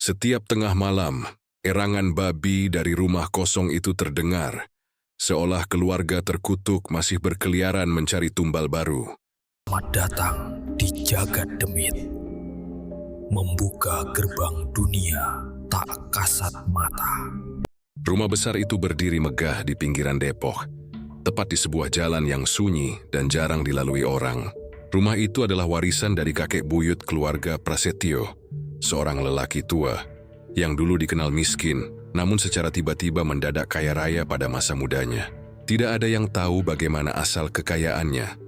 Setiap tengah malam, erangan babi dari rumah kosong itu terdengar, seolah keluarga terkutuk masih berkeliaran mencari tumbal baru. Selamat datang di Jagat Demit, membuka gerbang dunia tak kasat mata. Rumah besar itu berdiri megah di pinggiran Depok, tepat di sebuah jalan yang sunyi dan jarang dilalui orang. Rumah itu adalah warisan dari kakek buyut keluarga Prasetyo, seorang lelaki tua yang dulu dikenal miskin, namun secara tiba-tiba mendadak kaya raya pada masa mudanya. Tidak ada yang tahu bagaimana asal kekayaannya.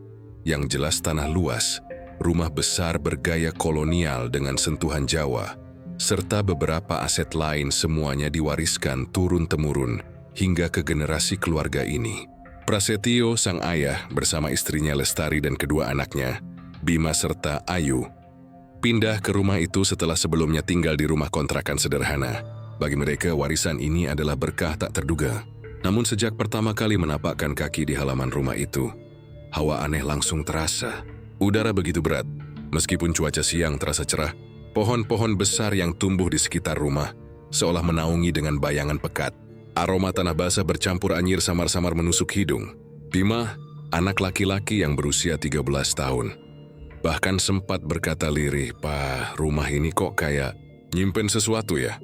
Yang jelas tanah luas, rumah besar bergaya kolonial dengan sentuhan Jawa, serta beberapa aset lain semuanya diwariskan turun-temurun hingga ke generasi keluarga ini. Prasetyo, sang ayah, bersama istrinya Lestari dan kedua anaknya, Bima serta Ayu, pindah ke rumah itu setelah sebelumnya tinggal di rumah kontrakan sederhana. Bagi mereka, warisan ini adalah berkah tak terduga. Namun sejak pertama kali menapakkan kaki di halaman rumah itu, hawa aneh langsung terasa. Udara begitu berat, meskipun cuaca siang terasa cerah, pohon-pohon besar yang tumbuh di sekitar rumah seolah menaungi dengan bayangan pekat. Aroma tanah basah bercampur anyir samar-samar menusuk hidung. Bima, anak laki-laki yang berusia 13 tahun, bahkan sempat berkata lirih, "Pa, rumah ini kok kayak nyimpen sesuatu ya?"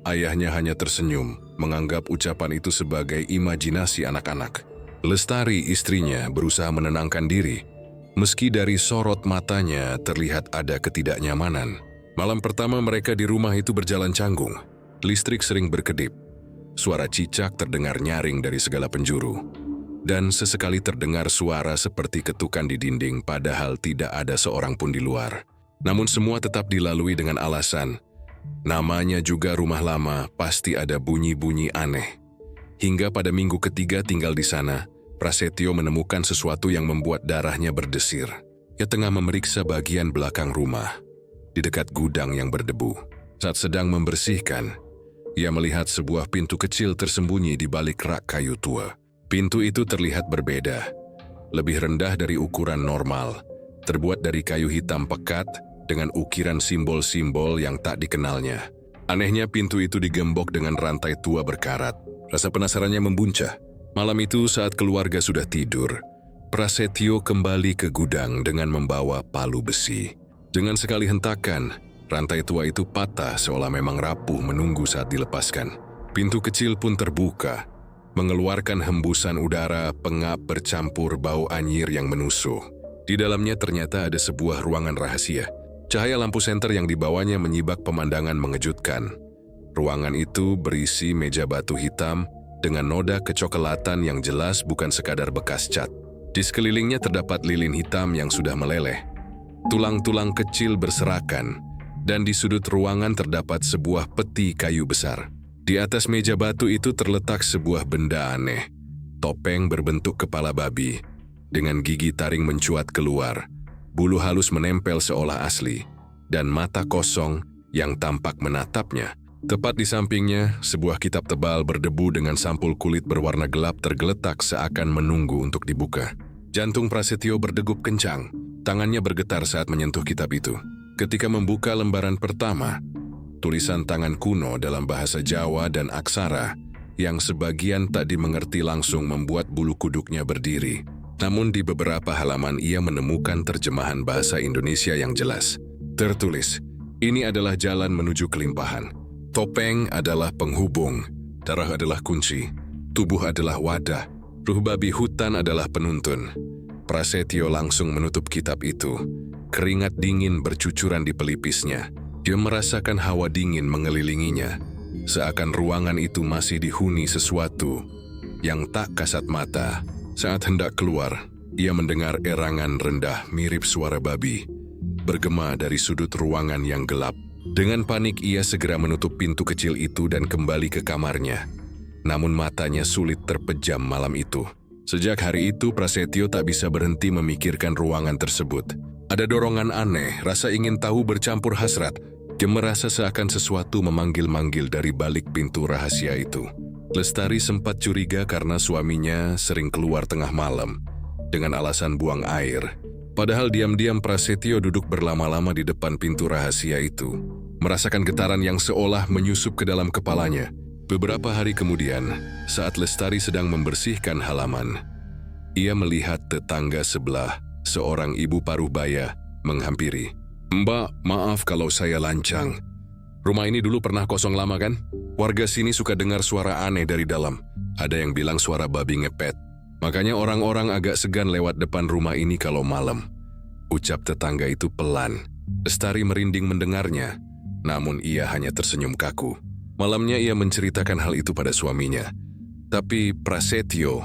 Ayahnya hanya tersenyum, menganggap ucapan itu sebagai imajinasi anak-anak. Lestari, istrinya, berusaha menenangkan diri, meski dari sorot matanya terlihat ada ketidaknyamanan. Malam pertama mereka di rumah itu berjalan canggung. Listrik sering berkedip. Suara cicak terdengar nyaring dari segala penjuru. Dan sesekali terdengar suara seperti ketukan di dinding padahal tidak ada seorang pun di luar. Namun semua tetap dilalui dengan alasan, namanya juga rumah lama, pasti ada bunyi-bunyi aneh. Hingga pada minggu ketiga tinggal di sana, Prasetyo menemukan sesuatu yang membuat darahnya berdesir. Ia tengah memeriksa bagian belakang rumah, di dekat gudang yang berdebu. Saat sedang membersihkan, ia melihat sebuah pintu kecil tersembunyi di balik rak kayu tua. Pintu itu terlihat berbeda, lebih rendah dari ukuran normal, terbuat dari kayu hitam pekat dengan ukiran simbol-simbol yang tak dikenalnya. Anehnya pintu itu digembok dengan rantai tua berkarat. Rasa penasarannya membuncah. Malam itu saat keluarga sudah tidur, Prasetyo kembali ke gudang dengan membawa palu besi. Dengan sekali hentakan, rantai tua itu patah seolah memang rapuh menunggu saat dilepaskan. Pintu kecil pun terbuka, mengeluarkan hembusan udara pengap bercampur bau anyir yang menusuk. Di dalamnya ternyata ada sebuah ruangan rahasia. Cahaya lampu senter yang dibawanya menyibak pemandangan mengejutkan. Ruangan itu berisi meja batu hitam dengan noda kecoklatan yang jelas bukan sekadar bekas cat. Di sekelilingnya terdapat lilin hitam yang sudah meleleh. Tulang-tulang kecil berserakan, dan di sudut ruangan terdapat sebuah peti kayu besar. Di atas meja batu itu terletak sebuah benda aneh, topeng berbentuk kepala babi, dengan gigi taring mencuat keluar, bulu halus menempel seolah asli, dan mata kosong yang tampak menatapnya. Tepat di sampingnya, sebuah kitab tebal berdebu dengan sampul kulit berwarna gelap tergeletak seakan menunggu untuk dibuka. Jantung Prasetyo berdegup kencang, tangannya bergetar saat menyentuh kitab itu. Ketika membuka lembaran pertama, tulisan tangan kuno dalam bahasa Jawa dan aksara yang sebagian tak dimengerti langsung membuat bulu kuduknya berdiri. Namun di beberapa halaman ia menemukan terjemahan bahasa Indonesia yang jelas. Tertulis, ini adalah jalan menuju kelimpahan. Topeng adalah penghubung, darah adalah kunci, tubuh adalah wadah, ruh babi hutan adalah penuntun. Prasetyo langsung menutup kitab itu. Keringat dingin bercucuran di pelipisnya. Dia merasakan hawa dingin mengelilinginya, seakan ruangan itu masih dihuni sesuatu yang tak kasat mata. Saat hendak keluar, ia mendengar erangan rendah mirip suara babi, bergema dari sudut ruangan yang gelap. Dengan panik ia segera menutup pintu kecil itu dan kembali ke kamarnya. Namun matanya sulit terpejam malam itu. Sejak hari itu Prasetyo tak bisa berhenti memikirkan ruangan tersebut. Ada dorongan aneh, rasa ingin tahu bercampur hasrat. Dia merasa seakan sesuatu memanggil-manggil dari balik pintu rahasia itu. Lestari sempat curiga karena suaminya sering keluar tengah malam dengan alasan buang air. Padahal diam-diam Prasetyo duduk berlama-lama di depan pintu rahasia itu. merasakan getaran yang seolah menyusup ke dalam kepalanya. Beberapa hari kemudian, saat Lestari sedang membersihkan halaman, ia melihat tetangga sebelah, seorang ibu paruh baya, menghampiri. "Mbak, maaf kalau saya lancang. Rumah ini dulu pernah kosong lama kan? Warga sini suka dengar suara aneh dari dalam. Ada yang bilang suara babi ngepet. Makanya orang-orang agak segan lewat depan rumah ini kalau malam," ucap tetangga itu pelan. Lestari merinding mendengarnya, namun ia hanya tersenyum kaku. Malamnya ia menceritakan hal itu pada suaminya. Tapi Prasetyo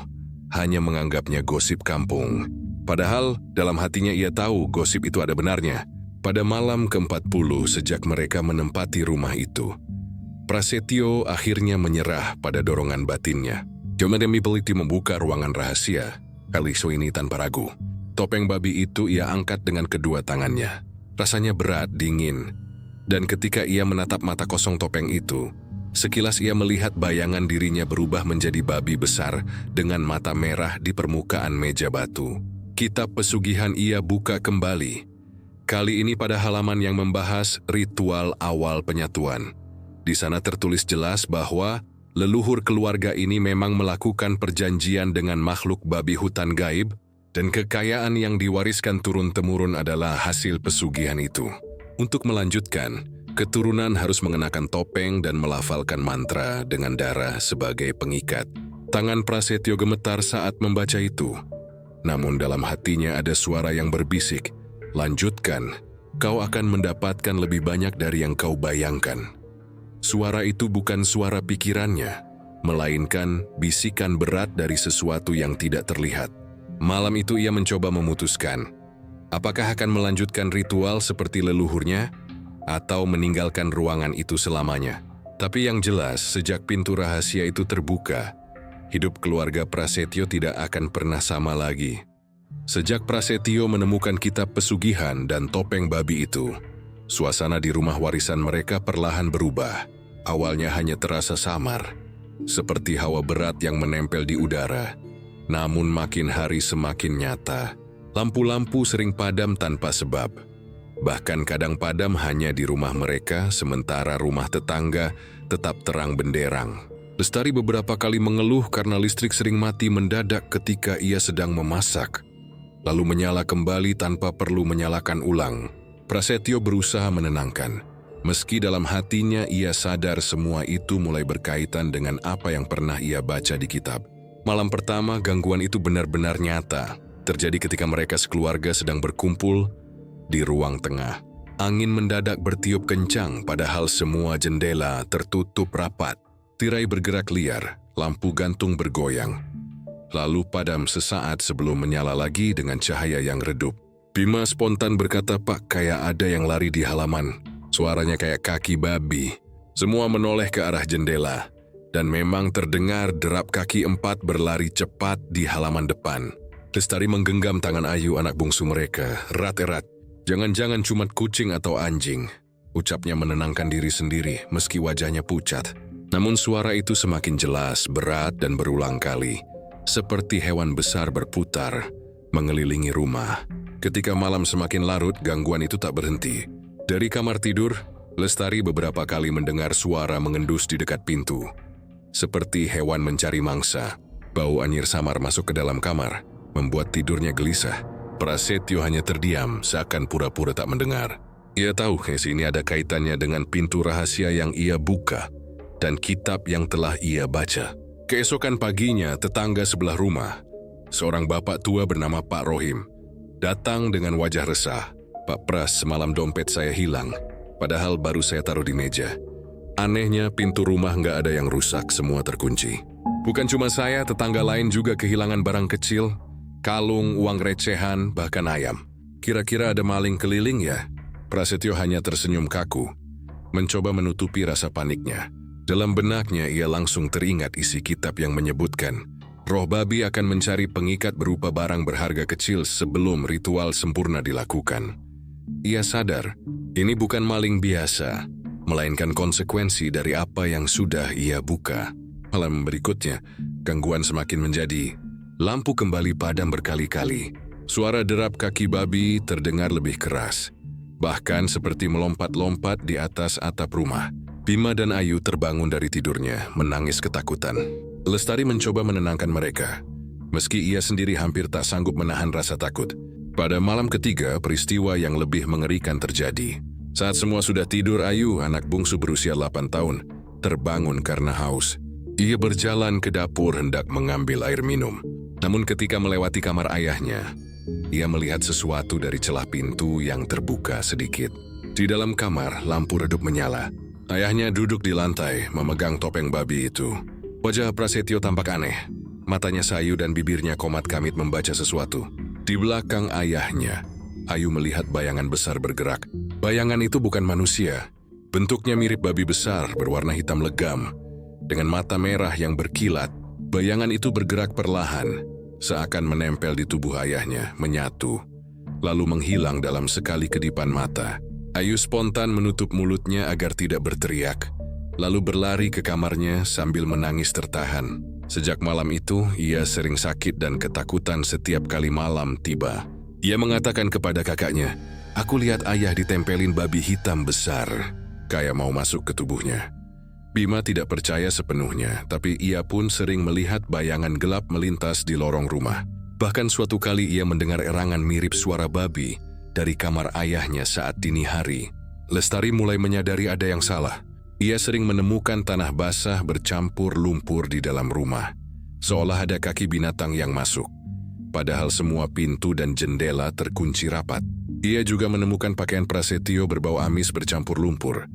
hanya menganggapnya gosip kampung. Padahal dalam hatinya ia tahu gosip itu ada benarnya. Pada malam ke-40 sejak mereka menempati rumah itu, Prasetyo akhirnya menyerah pada dorongan batinnya. Cuma demi peliti membuka ruangan rahasia, kali ini tanpa ragu. Topeng babi itu ia angkat dengan kedua tangannya. Rasanya berat, dingin. Dan ketika ia menatap mata kosong topeng itu, sekilas ia melihat bayangan dirinya berubah menjadi babi besar dengan mata merah di permukaan meja batu. Kitab pesugihan ia buka kembali. Kali ini pada halaman yang membahas ritual awal penyatuan. Di sana tertulis jelas bahwa leluhur keluarga ini memang melakukan perjanjian dengan makhluk babi hutan gaib, dan kekayaan yang diwariskan turun-temurun adalah hasil pesugihan itu. Untuk melanjutkan, keturunan harus mengenakan topeng dan melafalkan mantra dengan darah sebagai pengikat. Tangan Prasetyo gemetar saat membaca itu. Namun dalam hatinya ada suara yang berbisik, "Lanjutkan, kau akan mendapatkan lebih banyak dari yang kau bayangkan." Suara itu bukan suara pikirannya, melainkan bisikan berat dari sesuatu yang tidak terlihat. Malam itu ia mencoba memutuskan, apakah akan melanjutkan ritual seperti leluhurnya, atau meninggalkan ruangan itu selamanya. Tapi yang jelas, sejak pintu rahasia itu terbuka, hidup keluarga Prasetyo tidak akan pernah sama lagi. Sejak Prasetyo menemukan kitab pesugihan dan topeng babi itu, suasana di rumah warisan mereka perlahan berubah. Awalnya hanya terasa samar, seperti hawa berat yang menempel di udara. Namun makin hari semakin nyata. Lampu-lampu sering padam tanpa sebab. Bahkan kadang padam hanya di rumah mereka, sementara rumah tetangga tetap terang benderang. Lestari beberapa kali mengeluh karena listrik sering mati mendadak ketika ia sedang memasak, lalu menyala kembali tanpa perlu menyalakan ulang. Prasetyo berusaha menenangkan. Meski dalam hatinya ia sadar semua itu mulai berkaitan dengan apa yang pernah ia baca di kitab. Malam pertama gangguan itu benar-benar nyata. Terjadi ketika mereka sekeluarga sedang berkumpul di ruang tengah. Angin mendadak bertiup kencang padahal semua jendela tertutup rapat. Tirai bergerak liar, lampu gantung bergoyang. Lalu padam sesaat sebelum menyala lagi dengan cahaya yang redup. Bima spontan berkata, "Pak, kayak ada yang lari di halaman." Suaranya kayak kaki babi. Semua menoleh ke arah jendela. Dan memang terdengar derap kaki 4 berlari cepat di halaman depan. Lestari menggenggam tangan Ayu, anak bungsu mereka, erat-erat. "Jangan-jangan cuma kucing atau anjing," ucapnya menenangkan diri sendiri meski wajahnya pucat. Namun suara itu semakin jelas, berat dan berulang kali. Seperti hewan besar berputar, mengelilingi rumah. Ketika malam semakin larut, gangguan itu tak berhenti. Dari kamar tidur, Lestari beberapa kali mendengar suara mengendus di dekat pintu. Seperti hewan mencari mangsa, bau anyir samar masuk ke dalam kamar, membuat tidurnya gelisah. Prasetyo hanya terdiam, seakan pura-pura tak mendengar. Ia tahu ini ada kaitannya dengan pintu rahasia yang ia buka dan kitab yang telah ia baca. Keesokan paginya, tetangga sebelah rumah, seorang bapak tua bernama Pak Rohim, datang dengan wajah resah. "Pak Pras, semalam dompet saya hilang, padahal baru saya taruh di meja. Anehnya pintu rumah nggak ada yang rusak, semua terkunci. Bukan cuma saya, tetangga lain juga kehilangan barang kecil, kalung, uang recehan, bahkan ayam. Kira-kira ada maling keliling ya?" Prasetyo hanya tersenyum kaku, mencoba menutupi rasa paniknya. Dalam benaknya ia langsung teringat isi kitab yang menyebutkan, roh babi akan mencari pengikat berupa barang berharga kecil sebelum ritual sempurna dilakukan. Ia sadar, ini bukan maling biasa, melainkan konsekuensi dari apa yang sudah ia buka. Malam berikutnya, gangguan semakin menjadi. Lampu kembali padam berkali-kali. Suara derap kaki babi terdengar lebih keras. bahkan seperti melompat-lompat di atas atap rumah. Bima dan Ayu terbangun dari tidurnya, menangis ketakutan. Lestari mencoba menenangkan mereka, meski ia sendiri hampir tak sanggup menahan rasa takut. Pada malam ketiga, peristiwa yang lebih mengerikan terjadi. Saat semua sudah tidur, Ayu, anak bungsu berusia 8 tahun, terbangun karena haus. Ia berjalan ke dapur hendak mengambil air minum. Namun ketika melewati kamar ayahnya, ia melihat sesuatu dari celah pintu yang terbuka sedikit. Di dalam kamar, lampu redup menyala. Ayahnya duduk di lantai, memegang topeng babi itu. Wajah Prasetyo tampak aneh. Matanya sayu dan bibirnya komat-kamit membaca sesuatu. Di belakang ayahnya, Ayu melihat bayangan besar bergerak. Bayangan itu bukan manusia. Bentuknya mirip babi besar berwarna hitam legam. Dengan mata merah yang berkilat, bayangan itu bergerak perlahan, seakan menempel di tubuh ayahnya, menyatu, lalu menghilang dalam sekali kedipan mata. Ayu spontan menutup mulutnya agar tidak berteriak, lalu berlari ke kamarnya sambil menangis tertahan. Sejak malam itu, ia sering sakit dan ketakutan setiap kali malam tiba. Ia mengatakan kepada kakaknya, "Aku lihat ayah ditempelin babi hitam besar, kayak mau masuk ke tubuhnya." Bima tidak percaya sepenuhnya, tapi ia pun sering melihat bayangan gelap melintas di lorong rumah. Bahkan suatu kali ia mendengar erangan mirip suara babi dari kamar ayahnya saat dini hari. Lestari mulai menyadari ada yang salah. Ia sering menemukan tanah basah bercampur lumpur di dalam rumah, seolah ada kaki binatang yang masuk. Padahal semua pintu dan jendela terkunci rapat. Ia juga menemukan pakaian Prasetyo berbau amis bercampur lumpur.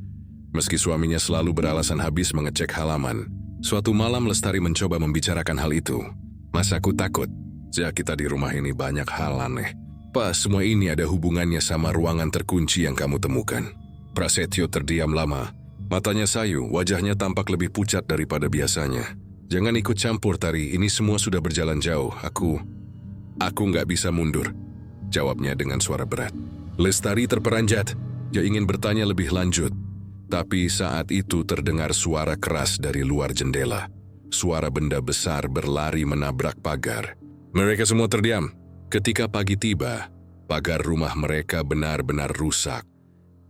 Meski suaminya selalu beralasan habis mengecek halaman, suatu malam Lestari mencoba membicarakan hal itu. "Mas, aku takut. Sejak kita di rumah ini banyak hal aneh. Pas semua ini ada hubungannya sama ruangan terkunci yang kamu temukan." Prasetyo terdiam lama. Matanya sayu, wajahnya tampak lebih pucat daripada biasanya. "Jangan ikut campur, Tari. Ini semua sudah berjalan jauh. Aku nggak bisa mundur," jawabnya dengan suara berat. Lestari terperanjat. Dia ingin bertanya lebih lanjut. Tapi saat itu terdengar suara keras dari luar jendela. Suara benda besar berlari menabrak pagar. Mereka semua terdiam. Ketika pagi tiba, pagar rumah mereka benar-benar rusak.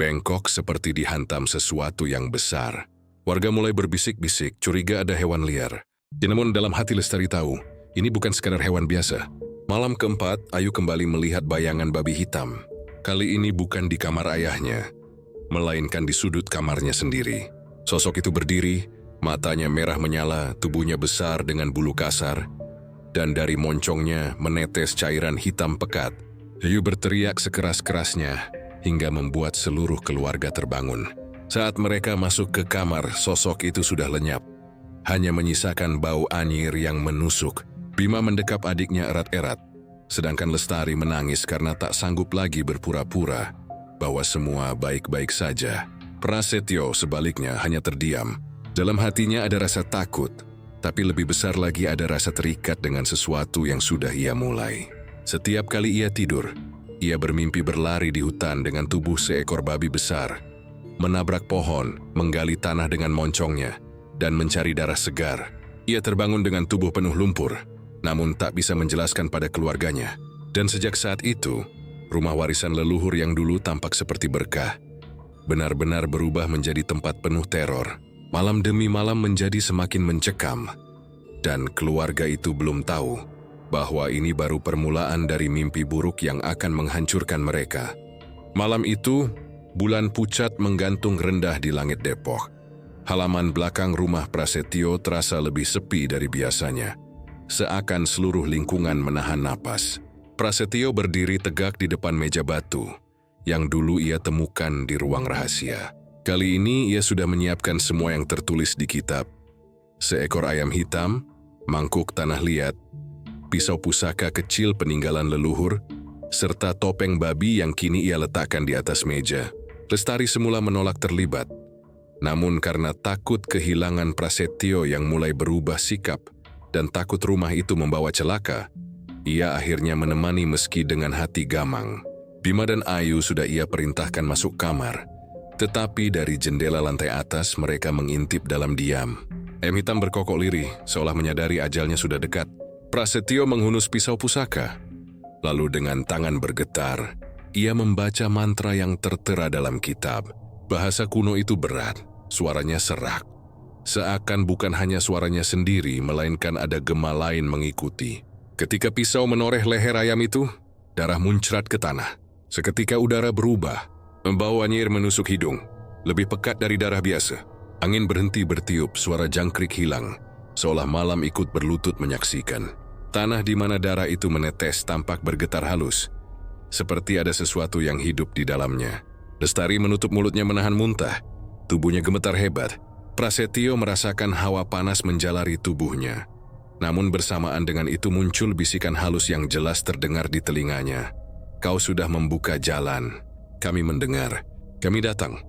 Bengkok seperti dihantam sesuatu yang besar. Warga mulai berbisik-bisik, curiga ada hewan liar. Namun dalam hati Lestari tahu, ini bukan sekadar hewan biasa. Malam keempat, Ayu kembali melihat bayangan babi hitam. Kali ini bukan di kamar ayahnya, melainkan di sudut kamarnya sendiri. Sosok itu berdiri, matanya merah menyala, tubuhnya besar dengan bulu kasar, dan dari moncongnya menetes cairan hitam pekat. Ayu berteriak sekeras-kerasnya, hingga membuat seluruh keluarga terbangun. Saat mereka masuk ke kamar, sosok itu sudah lenyap. Hanya menyisakan bau anyir yang menusuk. Bima mendekap adiknya erat-erat, sedangkan Lestari menangis karena tak sanggup lagi berpura-pura bahwa semua baik-baik saja. Prasetyo sebaliknya hanya terdiam. Dalam hatinya ada rasa takut, tapi lebih besar lagi ada rasa terikat dengan sesuatu yang sudah ia mulai. Setiap kali ia tidur, ia bermimpi berlari di hutan dengan tubuh seekor babi besar, menabrak pohon, menggali tanah dengan moncongnya, dan mencari darah segar. Ia terbangun dengan tubuh penuh lumpur, namun tak bisa menjelaskan pada keluarganya. Dan sejak saat itu, rumah warisan leluhur yang dulu tampak seperti berkah, benar-benar berubah menjadi tempat penuh teror. Malam demi malam menjadi semakin mencekam, dan keluarga itu belum tahu bahwa ini baru permulaan dari mimpi buruk yang akan menghancurkan mereka. Malam itu, bulan pucat menggantung rendah di langit Depok. Halaman belakang rumah Prasetyo terasa lebih sepi dari biasanya, seakan seluruh lingkungan menahan napas. Prasetyo berdiri tegak di depan meja batu yang dulu ia temukan di ruang rahasia. Kali ini ia sudah menyiapkan semua yang tertulis di kitab. Seekor ayam hitam, mangkuk tanah liat, pisau pusaka kecil peninggalan leluhur, serta topeng babi yang kini ia letakkan di atas meja. Lestari semula menolak terlibat, namun karena takut kehilangan Prasetyo yang mulai berubah sikap dan takut rumah itu membawa celaka, ia akhirnya menemani meski dengan hati gamang. Bima dan Ayu sudah ia perintahkan masuk kamar, tetapi dari jendela lantai atas mereka mengintip dalam diam. Ayam hitam berkokok lirih, seolah menyadari ajalnya sudah dekat. Prasetyo menghunus pisau pusaka, lalu dengan tangan bergetar, Ia membaca mantra yang tertera dalam kitab. Bahasa kuno itu berat, suaranya serak. Seakan bukan hanya suaranya sendiri, melainkan ada gema lain mengikuti. Ketika pisau menoreh leher ayam itu, darah muncrat ke tanah. Seketika udara berubah, bau anyir menusuk hidung, lebih pekat dari darah biasa. Angin berhenti bertiup, suara jangkrik hilang, seolah malam ikut berlutut menyaksikan. Tanah di mana darah itu menetes tampak bergetar halus, seperti ada sesuatu yang hidup di dalamnya. Lestari menutup mulutnya menahan muntah, tubuhnya gemetar hebat. Prasetyo merasakan hawa panas menjalari tubuhnya. Namun bersamaan dengan itu muncul bisikan halus yang jelas terdengar di telinganya. Kau sudah membuka jalan. Kami mendengar. Kami datang.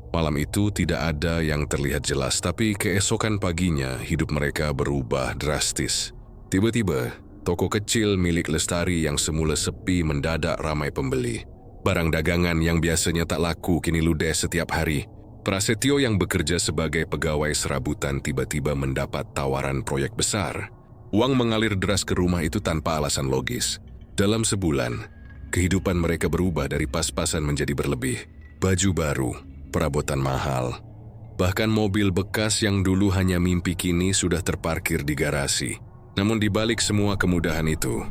Malam itu tidak ada yang terlihat jelas, tapi keesokan paginya hidup mereka berubah drastis. Tiba-tiba, toko kecil milik Lestari yang semula sepi mendadak ramai pembeli. Barang dagangan yang biasanya tak laku kini ludes setiap hari. Prasetyo yang bekerja sebagai pegawai serabutan tiba-tiba mendapat tawaran proyek besar. Uang mengalir deras ke rumah itu tanpa alasan logis. Dalam sebulan, kehidupan mereka berubah dari pas-pasan menjadi berlebih. Baju baru, perabotan mahal, bahkan mobil bekas yang dulu hanya mimpi kini sudah terparkir di garasi. Namun di balik semua kemudahan itu,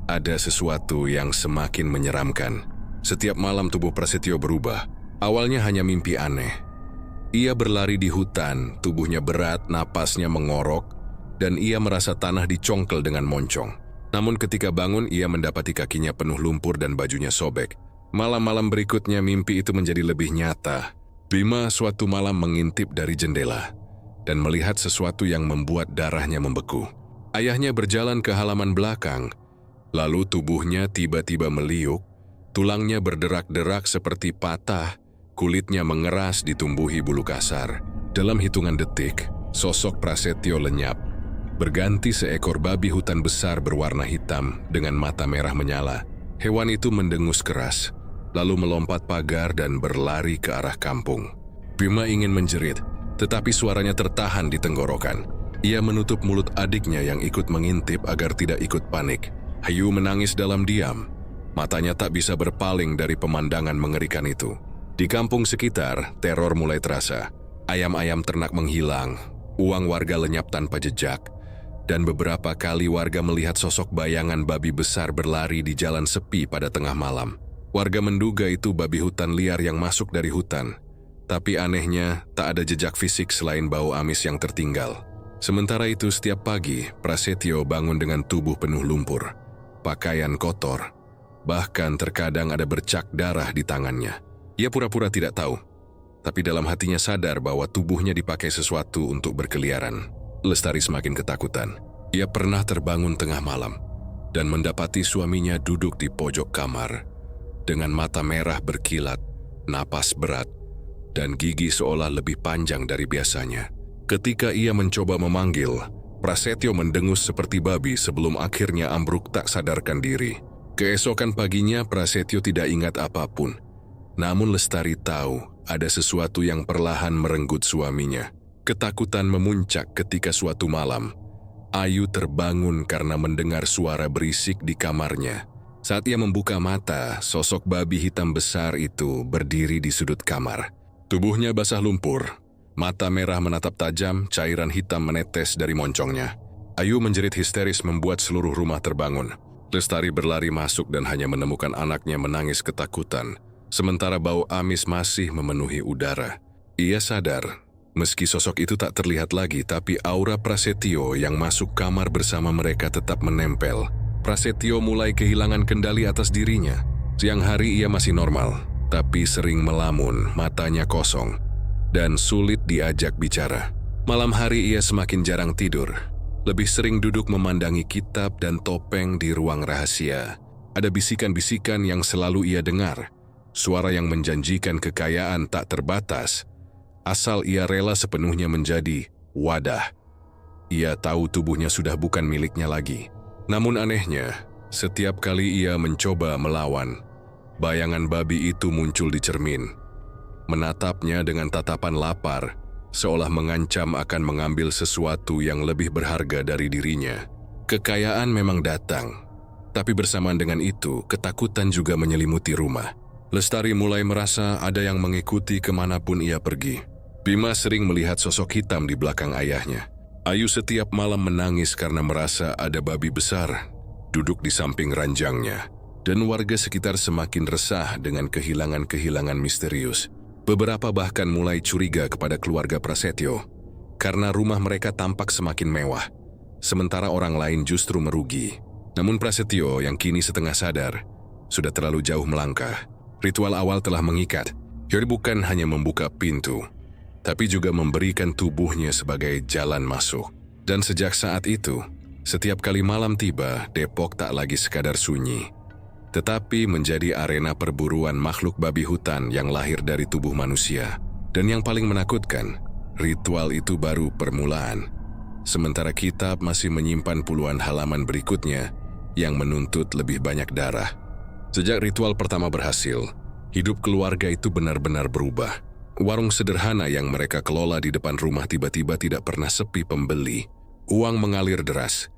ada sesuatu yang semakin menyeramkan. Setiap malam tubuh Prasetyo berubah. Awalnya hanya mimpi aneh. Ia berlari di hutan, tubuhnya berat, napasnya mengorok, dan ia merasa tanah dicongkel dengan moncong. Namun ketika bangun, ia mendapati kakinya penuh lumpur dan bajunya sobek. Malam-malam berikutnya mimpi itu menjadi lebih nyata. Bima suatu malam mengintip dari jendela dan melihat sesuatu yang membuat darahnya membeku. Ayahnya berjalan ke halaman belakang, lalu tubuhnya tiba-tiba meliuk, tulangnya berderak-derak seperti patah, kulitnya mengeras ditumbuhi bulu kasar. Dalam hitungan detik, sosok Prasetyo lenyap. Berganti seekor babi hutan besar berwarna hitam dengan mata merah menyala. Hewan itu mendengus keras, lalu melompat pagar dan berlari ke arah kampung. Bima ingin menjerit, tetapi suaranya tertahan di tenggorokan. Ia menutup mulut adiknya yang ikut mengintip agar tidak ikut panik. Hayu menangis dalam diam. Matanya tak bisa berpaling dari pemandangan mengerikan itu. Di kampung sekitar, teror mulai terasa. Ayam-ayam ternak menghilang, uang warga lenyap tanpa jejak, dan beberapa kali warga melihat sosok bayangan babi besar berlari di jalan sepi pada tengah malam. Warga menduga itu babi hutan liar yang masuk dari hutan. Tapi anehnya, tak ada jejak fisik selain bau amis yang tertinggal. Sementara itu setiap pagi, Prasetyo bangun dengan tubuh penuh lumpur, pakaian kotor, bahkan terkadang ada bercak darah di tangannya. Ia pura-pura tidak tahu, tapi dalam hatinya sadar bahwa tubuhnya dipakai sesuatu untuk berkeliaran. Lestari semakin ketakutan. Ia pernah terbangun tengah malam dan mendapati suaminya duduk di pojok kamar dengan mata merah berkilat, napas berat, dan gigi seolah lebih panjang dari biasanya. Ketika ia mencoba memanggil, Prasetyo mendengus seperti babi sebelum akhirnya ambruk tak sadarkan diri. Keesokan paginya Prasetyo tidak ingat apapun. Namun Lestari tahu ada sesuatu yang perlahan merenggut suaminya. Ketakutan memuncak ketika suatu malam, Ayu terbangun karena mendengar suara berisik di kamarnya. Saat ia membuka mata, sosok babi hitam besar itu berdiri di sudut kamar. Tubuhnya basah lumpur, mata merah menatap tajam, cairan hitam menetes dari moncongnya. Ayu menjerit histeris membuat seluruh rumah terbangun. Lestari berlari masuk dan hanya menemukan anaknya menangis ketakutan, sementara bau amis masih memenuhi udara. Ia sadar, meski sosok itu tak terlihat lagi, tapi aura Prasetyo yang masuk kamar bersama mereka tetap menempel. Prasetyo mulai kehilangan kendali atas dirinya. Siang hari ia masih normal, tapi sering melamun, matanya kosong, dan sulit diajak bicara. Malam hari ia semakin jarang tidur, lebih sering duduk memandangi kitab dan topeng di ruang rahasia. Ada bisikan-bisikan yang selalu ia dengar, suara yang menjanjikan kekayaan tak terbatas, asal ia rela sepenuhnya menjadi wadah. Ia tahu tubuhnya sudah bukan miliknya lagi. Namun anehnya, setiap kali ia mencoba melawan, bayangan babi itu muncul di cermin, menatapnya dengan tatapan lapar, seolah mengancam akan mengambil sesuatu yang lebih berharga dari dirinya. Kekayaan memang datang, Tapi bersamaan dengan itu, ketakutan juga menyelimuti rumah. Lestari mulai merasa ada yang mengikuti kemanapun ia pergi. Bima sering melihat sosok hitam di belakang ayahnya. Ayu setiap malam menangis karena merasa ada babi besar duduk di samping ranjangnya. Dan warga sekitar semakin resah dengan kehilangan-kehilangan misterius. Beberapa bahkan mulai curiga kepada keluarga Prasetyo karena rumah mereka tampak semakin mewah, sementara orang lain justru merugi. Namun Prasetyo yang kini setengah sadar sudah terlalu jauh melangkah. Ritual awal telah mengikat. Jadi bukan hanya membuka pintu, tapi juga memberikan tubuhnya sebagai jalan masuk. Dan sejak saat itu, setiap kali malam tiba, Depok tak lagi sekadar sunyi, tetapi menjadi arena perburuan makhluk babi hutan yang lahir dari tubuh manusia. Dan yang paling menakutkan, ritual itu baru permulaan. Sementara kitab masih menyimpan puluhan halaman berikutnya yang menuntut lebih banyak darah. Sejak ritual pertama berhasil, hidup keluarga itu benar-benar berubah. Warung sederhana yang mereka kelola di depan rumah tiba-tiba tidak pernah sepi pembeli. Uang mengalir deras.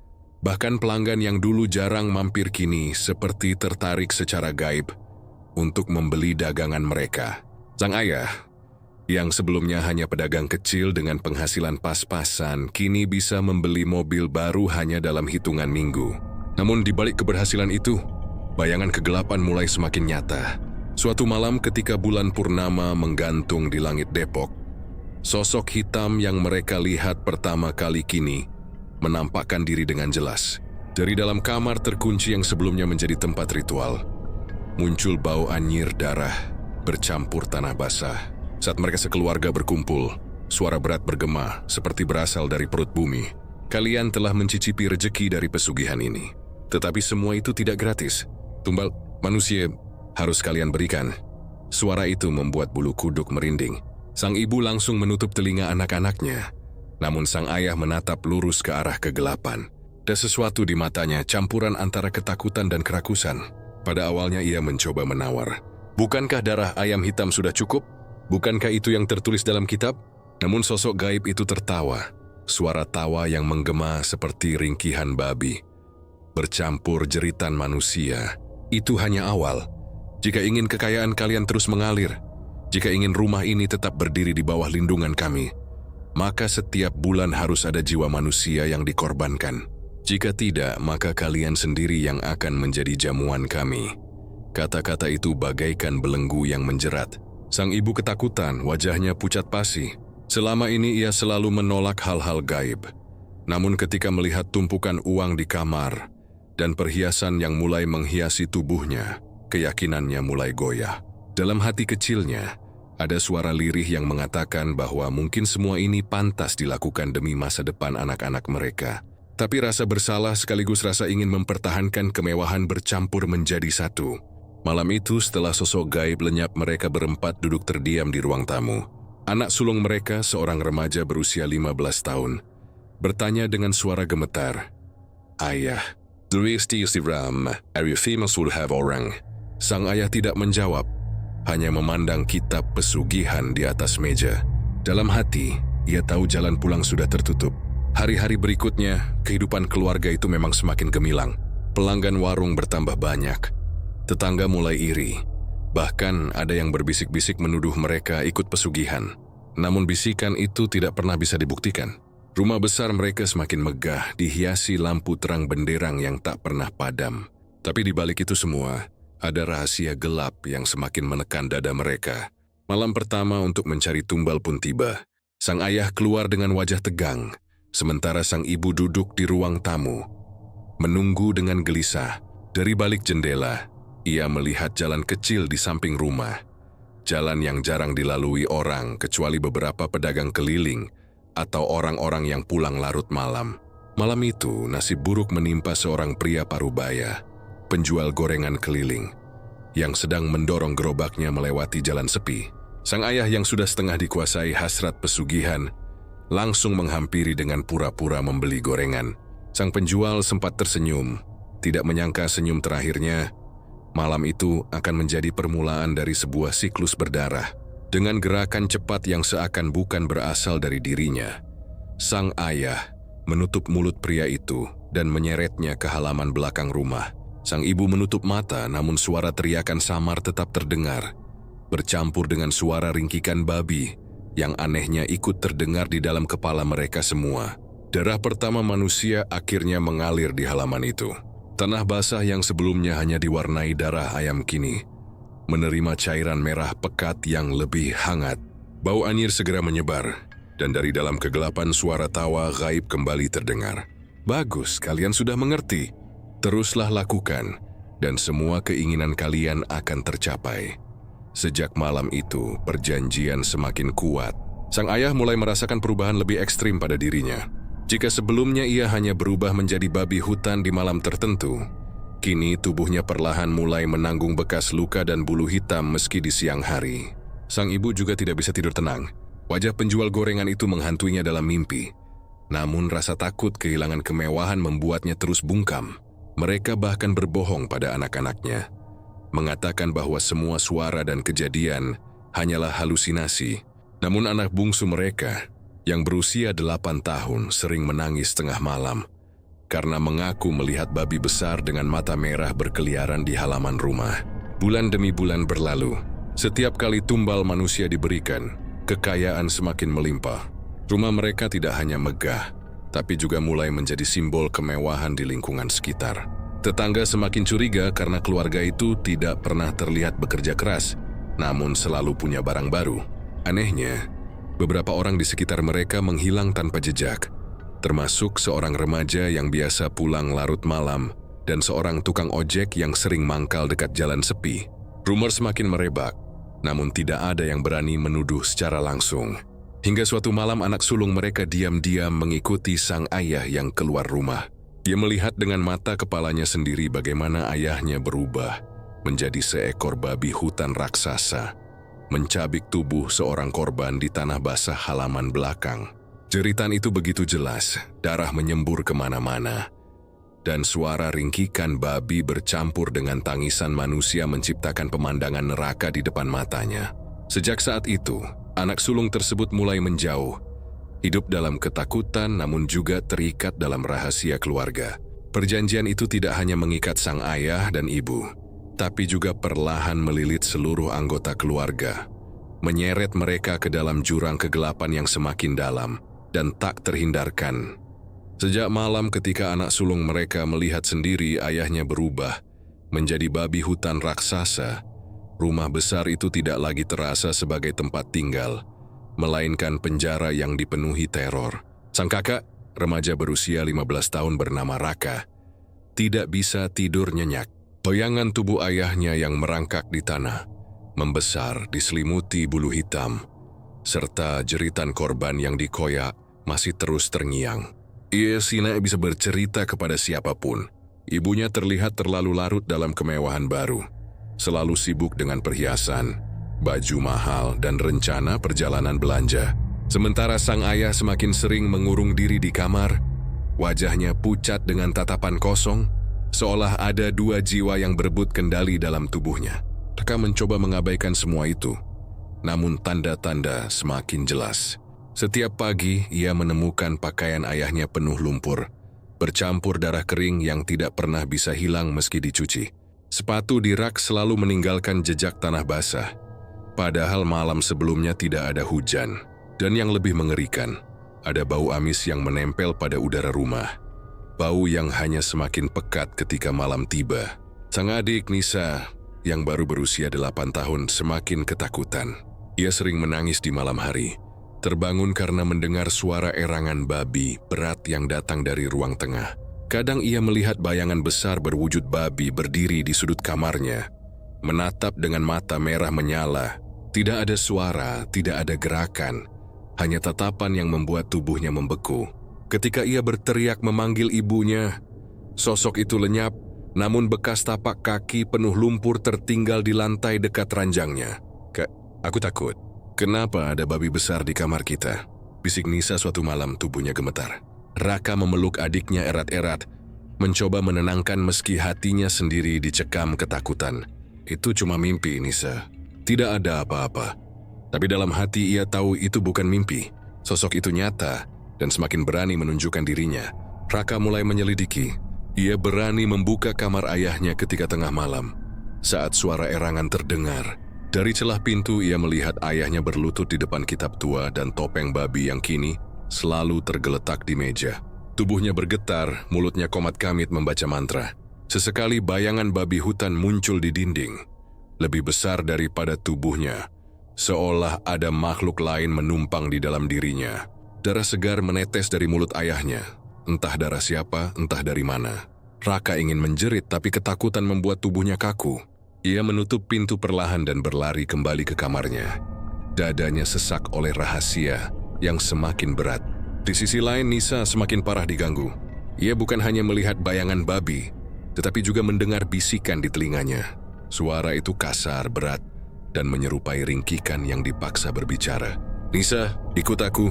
Bahkan pelanggan yang dulu jarang mampir kini seperti tertarik secara gaib untuk membeli dagangan mereka. Sang ayah, yang sebelumnya hanya pedagang kecil dengan penghasilan pas-pasan, kini bisa membeli mobil baru hanya dalam hitungan minggu. Namun di balik keberhasilan itu, bayangan kegelapan mulai semakin nyata. Suatu malam ketika bulan purnama menggantung di langit Depok, sosok hitam yang mereka lihat pertama kali kini menampakkan diri dengan jelas. Dari dalam kamar terkunci yang sebelumnya menjadi tempat ritual, muncul bau anyir darah bercampur tanah basah. Saat mereka sekeluarga berkumpul, suara berat bergema seperti berasal dari perut bumi. Kalian telah mencicipi rejeki dari pesugihan ini. Tetapi semua itu tidak gratis. Tumbal manusia harus kalian berikan. Suara itu membuat bulu kuduk merinding. Sang ibu langsung menutup telinga anak-anaknya. Namun sang ayah menatap lurus ke arah kegelapan. Ada sesuatu di matanya, campuran antara ketakutan dan kerakusan. Pada awalnya ia mencoba menawar. Bukankah darah ayam hitam sudah cukup? Bukankah itu yang tertulis dalam kitab? Namun sosok gaib itu tertawa. Suara tawa yang menggema seperti ringkihan babi. Bercampur jeritan manusia. Itu hanya awal. Jika ingin kekayaan kalian terus mengalir, jika ingin rumah ini tetap berdiri di bawah lindungan kami, maka setiap bulan harus ada jiwa manusia yang dikorbankan. Jika tidak, maka kalian sendiri yang akan menjadi jamuan kami. Kata-kata itu bagaikan belenggu yang menjerat. Sang ibu ketakutan, wajahnya pucat pasi. Selama ini ia selalu menolak hal-hal gaib. Namun ketika melihat tumpukan uang di kamar dan perhiasan yang mulai menghiasi tubuhnya, keyakinannya mulai goyah. Dalam hati kecilnya, ada suara lirih yang mengatakan bahwa mungkin semua ini pantas dilakukan demi masa depan anak-anak mereka. Tapi rasa bersalah sekaligus rasa ingin mempertahankan kemewahan bercampur menjadi satu. Malam itu setelah sosok gaib lenyap, mereka berempat duduk terdiam di ruang tamu. Anak sulung mereka, seorang remaja berusia 15 tahun, bertanya dengan suara gemetar, "Ayah, do you still see Ram? Are you famous will have orang?" Sang ayah tidak menjawab, hanya memandang kitab pesugihan di atas meja. Dalam hati, ia tahu jalan pulang sudah tertutup. Hari-hari berikutnya, kehidupan keluarga itu memang semakin gemilang. Pelanggan warung bertambah banyak. Tetangga mulai iri. Bahkan ada yang berbisik-bisik menuduh mereka ikut pesugihan. Namun bisikan itu tidak pernah bisa dibuktikan. Rumah besar mereka semakin megah, dihiasi lampu terang benderang yang tak pernah padam. Tapi di balik itu semua, ada rahasia gelap yang semakin menekan dada mereka. Malam pertama untuk mencari tumbal pun tiba. Sang ayah keluar dengan wajah tegang, sementara sang ibu duduk di ruang tamu, menunggu dengan gelisah. Dari balik jendela, ia melihat jalan kecil di samping rumah. Jalan yang jarang dilalui orang kecuali beberapa pedagang keliling atau orang-orang yang pulang larut malam. Malam itu, nasib buruk menimpa seorang pria parubaya, penjual gorengan keliling, yang sedang mendorong gerobaknya melewati jalan sepi. Sang ayah yang sudah setengah dikuasai hasrat pesugihan, langsung menghampiri dengan pura-pura membeli gorengan. Sang penjual sempat tersenyum, tidak menyangka senyum terakhirnya, malam itu akan menjadi permulaan dari sebuah siklus berdarah. Dengan gerakan cepat yang seakan bukan berasal dari dirinya, sang ayah menutup mulut pria itu dan menyeretnya ke halaman belakang rumah. Sang ibu menutup mata, namun suara teriakan samar tetap terdengar, bercampur dengan suara ringkikan babi yang anehnya ikut terdengar di dalam kepala mereka semua. Darah pertama manusia akhirnya mengalir di halaman itu. Tanah basah yang sebelumnya hanya diwarnai darah ayam kini menerima cairan merah pekat yang lebih hangat. Bau anyir segera menyebar, dan dari dalam kegelapan suara tawa gaib kembali terdengar. Bagus, kalian sudah mengerti. Teruslah lakukan, dan semua keinginan kalian akan tercapai. Sejak malam itu, perjanjian semakin kuat. Sang ayah mulai merasakan perubahan lebih ekstrim pada dirinya. Jika sebelumnya ia hanya berubah menjadi babi hutan di malam tertentu, kini tubuhnya perlahan mulai menanggung bekas luka dan bulu hitam meski di siang hari. Sang ibu juga tidak bisa tidur tenang. Wajah penjual gorengan itu menghantuinya dalam mimpi. Namun rasa takut kehilangan kemewahan membuatnya terus bungkam. Mereka bahkan berbohong pada anak-anaknya, mengatakan bahwa semua suara dan kejadian hanyalah halusinasi. Namun anak bungsu mereka, yang berusia 8 tahun, sering menangis tengah malam karena mengaku melihat babi besar dengan mata merah berkeliaran di halaman rumah. Bulan demi bulan berlalu. Setiap kali tumbal manusia diberikan, kekayaan semakin melimpah. Rumah mereka tidak hanya megah, tapi juga mulai menjadi simbol kemewahan di lingkungan sekitar. Tetangga semakin curiga karena keluarga itu tidak pernah terlihat bekerja keras, namun selalu punya barang baru. Anehnya, beberapa orang di sekitar mereka menghilang tanpa jejak, termasuk seorang remaja yang biasa pulang larut malam dan seorang tukang ojek yang sering mangkal dekat jalan sepi. Rumor semakin merebak, namun tidak ada yang berani menuduh secara langsung. Hingga suatu malam anak sulung mereka diam-diam mengikuti sang ayah yang keluar rumah. Dia melihat dengan mata kepalanya sendiri bagaimana ayahnya berubah menjadi seekor babi hutan raksasa, mencabik tubuh seorang korban di tanah basah halaman belakang. Jeritan itu begitu jelas, darah menyembur kemana-mana, dan suara ringkikan babi bercampur dengan tangisan manusia menciptakan pemandangan neraka di depan matanya. Sejak saat itu, anak sulung tersebut mulai menjauh, hidup dalam ketakutan namun juga terikat dalam rahasia keluarga. Perjanjian itu tidak hanya mengikat sang ayah dan ibu, tapi juga perlahan melilit seluruh anggota keluarga, menyeret mereka ke dalam jurang kegelapan yang semakin dalam dan tak terhindarkan. Sejak malam ketika anak sulung mereka melihat sendiri ayahnya berubah menjadi babi hutan raksasa, rumah besar itu tidak lagi terasa sebagai tempat tinggal, melainkan penjara yang dipenuhi teror. Sang kakak, remaja berusia 15 tahun bernama Raka, tidak bisa tidur nyenyak. Bayangan tubuh ayahnya yang merangkak di tanah, membesar diselimuti bulu hitam, serta jeritan korban yang dikoyak masih terus terngiang. Ia tidak bisa bercerita kepada siapapun. Ibunya terlihat terlalu larut dalam kemewahan baru, selalu sibuk dengan perhiasan, baju mahal, dan rencana perjalanan belanja. Sementara sang ayah semakin sering mengurung diri di kamar, wajahnya pucat dengan tatapan kosong, seolah ada dua jiwa yang berebut kendali dalam tubuhnya. Raka mencoba mengabaikan semua itu, namun tanda-tanda semakin jelas. Setiap pagi, ia menemukan pakaian ayahnya penuh lumpur, bercampur darah kering yang tidak pernah bisa hilang meski dicuci. Sepatu di rak selalu meninggalkan jejak tanah basah, padahal malam sebelumnya tidak ada hujan. Dan yang lebih mengerikan, ada bau amis yang menempel pada udara rumah. Bau yang hanya semakin pekat ketika malam tiba. Sang adik Nisa, yang baru berusia 8 tahun, semakin ketakutan. Ia sering menangis di malam hari, terbangun karena mendengar suara erangan babi berat yang datang dari ruang tengah. Kadang ia melihat bayangan besar berwujud babi berdiri di sudut kamarnya, menatap dengan mata merah menyala. Tidak ada suara, tidak ada gerakan, hanya tatapan yang membuat tubuhnya membeku. Ketika ia berteriak memanggil ibunya, sosok itu lenyap, namun bekas tapak kaki penuh lumpur tertinggal di lantai dekat ranjangnya. "Kak, aku takut. Kenapa ada babi besar di kamar kita?" bisik Nisa suatu malam, tubuhnya gemetar. Raka memeluk adiknya erat-erat, mencoba menenangkan meski hatinya sendiri dicekam ketakutan. "Itu cuma mimpi, Nisa. Tidak ada apa-apa." Tapi dalam hati ia tahu itu bukan mimpi. Sosok itu nyata dan semakin berani menunjukkan dirinya. Raka mulai menyelidiki. Ia berani membuka kamar ayahnya ketika tengah malam. Saat suara erangan terdengar, dari celah pintu ia melihat ayahnya berlutut di depan kitab tua dan topeng babi yang kini selalu tergeletak di meja. Tubuhnya bergetar, mulutnya komat-kamit membaca mantra. Sesekali bayangan babi hutan muncul di dinding, lebih besar daripada tubuhnya, seolah ada makhluk lain menumpang di dalam dirinya. Darah segar menetes dari mulut ayahnya, entah darah siapa, entah dari mana. Raka ingin menjerit, tapi ketakutan membuat tubuhnya kaku. Ia menutup pintu perlahan dan berlari kembali ke kamarnya. Dadanya sesak oleh rahasia yang semakin berat. Di sisi lain, Nisa semakin parah diganggu. Ia bukan hanya melihat bayangan babi, tetapi juga mendengar bisikan di telinganya. Suara itu kasar, berat, dan menyerupai ringkikan yang dipaksa berbicara. "Nisa, ikut aku.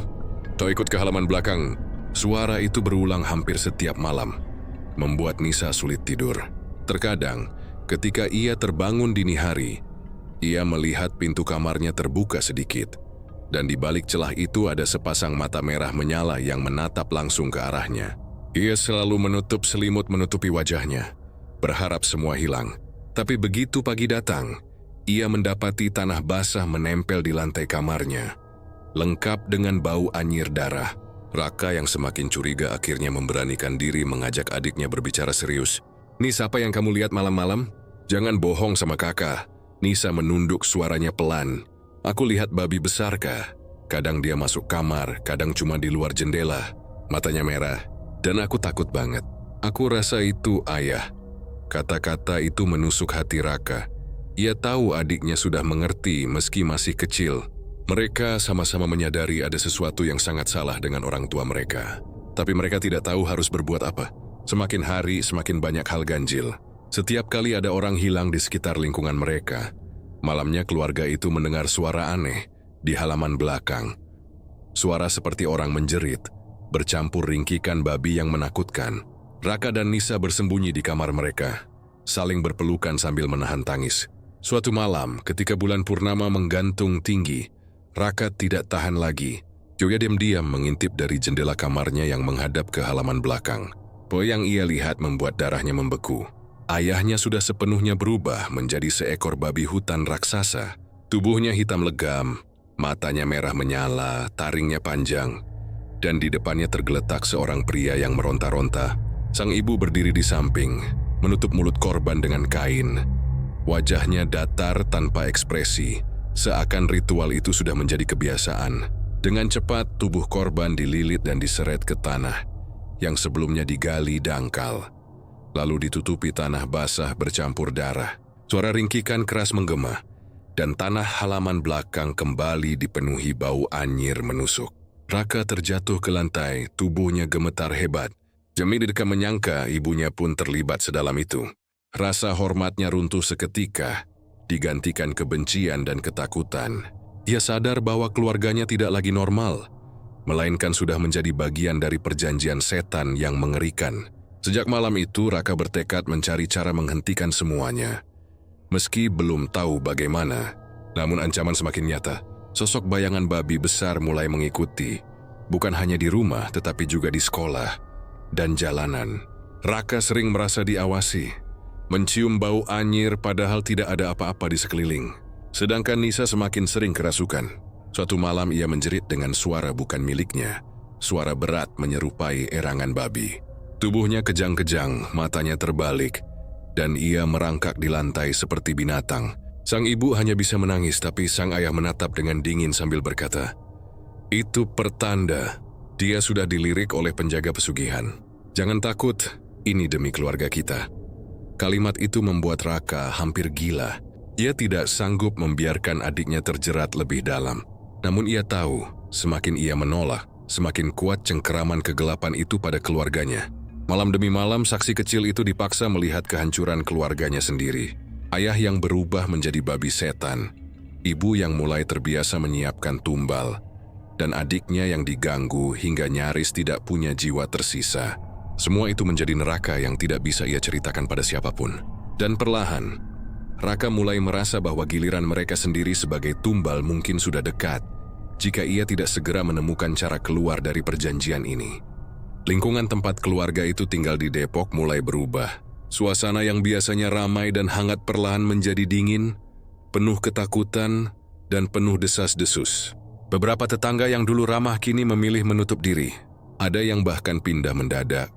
Atau ikut ke halaman belakang." Suara itu berulang hampir setiap malam, membuat Nisa sulit tidur. Terkadang, ketika ia terbangun dini hari, ia melihat pintu kamarnya terbuka sedikit, dan di balik celah itu ada sepasang mata merah menyala yang menatap langsung ke arahnya. Ia selalu menutup selimut menutupi wajahnya, berharap semua hilang. Tapi begitu pagi datang, ia mendapati tanah basah menempel di lantai kamarnya, lengkap dengan bau anyir darah. Raka yang semakin curiga akhirnya memberanikan diri mengajak adiknya berbicara serius. "Nisa, apa yang kamu lihat malam-malam? Jangan bohong sama kakak." Nisa menunduk suaranya pelan. "Aku lihat babi besar, Kak. Kadang dia masuk kamar, kadang cuma di luar jendela. Matanya merah, dan aku takut banget. Aku rasa itu ayah." Kata-kata itu menusuk hati Raka. Ia tahu adiknya sudah mengerti meski masih kecil. Mereka sama-sama menyadari ada sesuatu yang sangat salah dengan orang tua mereka. Tapi mereka tidak tahu harus berbuat apa. Semakin hari, semakin banyak hal ganjil. Setiap kali ada orang hilang di sekitar lingkungan mereka, malamnya keluarga itu mendengar suara aneh di halaman belakang. Suara seperti orang menjerit, bercampur ringkikan babi yang menakutkan. Raka dan Nisa bersembunyi di kamar mereka, saling berpelukan sambil menahan tangis. Suatu malam, ketika bulan purnama menggantung tinggi, Raka tidak tahan lagi. Dia diam-diam mengintip dari jendela kamarnya yang menghadap ke halaman belakang. Apa yang ia lihat membuat darahnya membeku. Ayahnya sudah sepenuhnya berubah menjadi seekor babi hutan raksasa. Tubuhnya hitam legam, matanya merah menyala, taringnya panjang, dan di depannya tergeletak seorang pria yang meronta-ronta. Sang ibu berdiri di samping, menutup mulut korban dengan kain. Wajahnya datar tanpa ekspresi, seakan ritual itu sudah menjadi kebiasaan. Dengan cepat, tubuh korban dililit dan diseret ke tanah yang sebelumnya digali dangkal, lalu ditutupi tanah basah bercampur darah. Suara ringkikan keras menggema, dan tanah halaman belakang kembali dipenuhi bau anyir menusuk. Raka terjatuh ke lantai, tubuhnya gemetar hebat. Jemi tidak menyangka ibunya pun terlibat sedalam itu. Rasa hormatnya runtuh seketika, digantikan kebencian dan ketakutan. Ia sadar bahwa keluarganya tidak lagi normal, melainkan sudah menjadi bagian dari perjanjian setan yang mengerikan. Sejak malam itu, Raka bertekad mencari cara menghentikan semuanya. Meski belum tahu bagaimana, namun ancaman semakin nyata. Sosok bayangan babi besar mulai mengikuti, bukan hanya di rumah tetapi juga di sekolah dan jalanan. Raka sering merasa diawasi, mencium bau anyir padahal tidak ada apa-apa di sekeliling. Sedangkan Nisa semakin sering kerasukan. Suatu malam ia menjerit dengan suara bukan miliknya. Suara berat menyerupai erangan babi. Tubuhnya kejang-kejang, matanya terbalik, dan ia merangkak di lantai seperti binatang. Sang ibu hanya bisa menangis, tapi sang ayah menatap dengan dingin sambil berkata, "Itu pertanda dia sudah dilirik oleh penjaga pesugihan. Jangan takut, ini demi keluarga kita." Kalimat itu membuat Raka hampir gila. Ia tidak sanggup membiarkan adiknya terjerat lebih dalam. Namun ia tahu, semakin ia menolak, semakin kuat cengkeraman kegelapan itu pada keluarganya. Malam demi malam, saksi kecil itu dipaksa melihat kehancuran keluarganya sendiri. Ayah yang berubah menjadi babi setan, ibu yang mulai terbiasa menyiapkan tumbal, dan adiknya yang diganggu hingga nyaris tidak punya jiwa tersisa. Semua itu menjadi neraka yang tidak bisa ia ceritakan pada siapapun. Dan perlahan, Raka mulai merasa bahwa giliran mereka sendiri sebagai tumbal mungkin sudah dekat, jika ia tidak segera menemukan cara keluar dari perjanjian ini. Lingkungan tempat keluarga itu tinggal di Depok mulai berubah. Suasana yang biasanya ramai dan hangat perlahan menjadi dingin, penuh ketakutan, dan penuh desas-desus. Beberapa tetangga yang dulu ramah kini memilih menutup diri. Ada yang bahkan pindah mendadak,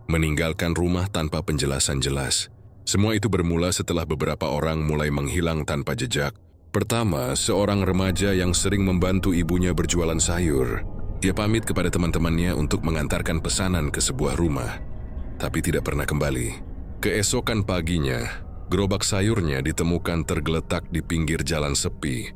meninggalkan rumah tanpa penjelasan jelas. Semua itu bermula setelah beberapa orang mulai menghilang tanpa jejak. Pertama, seorang remaja yang sering membantu ibunya berjualan sayur. Dia pamit kepada teman-temannya untuk mengantarkan pesanan ke sebuah rumah, tapi tidak pernah kembali. Keesokan paginya, gerobak sayurnya ditemukan tergeletak di pinggir jalan sepi,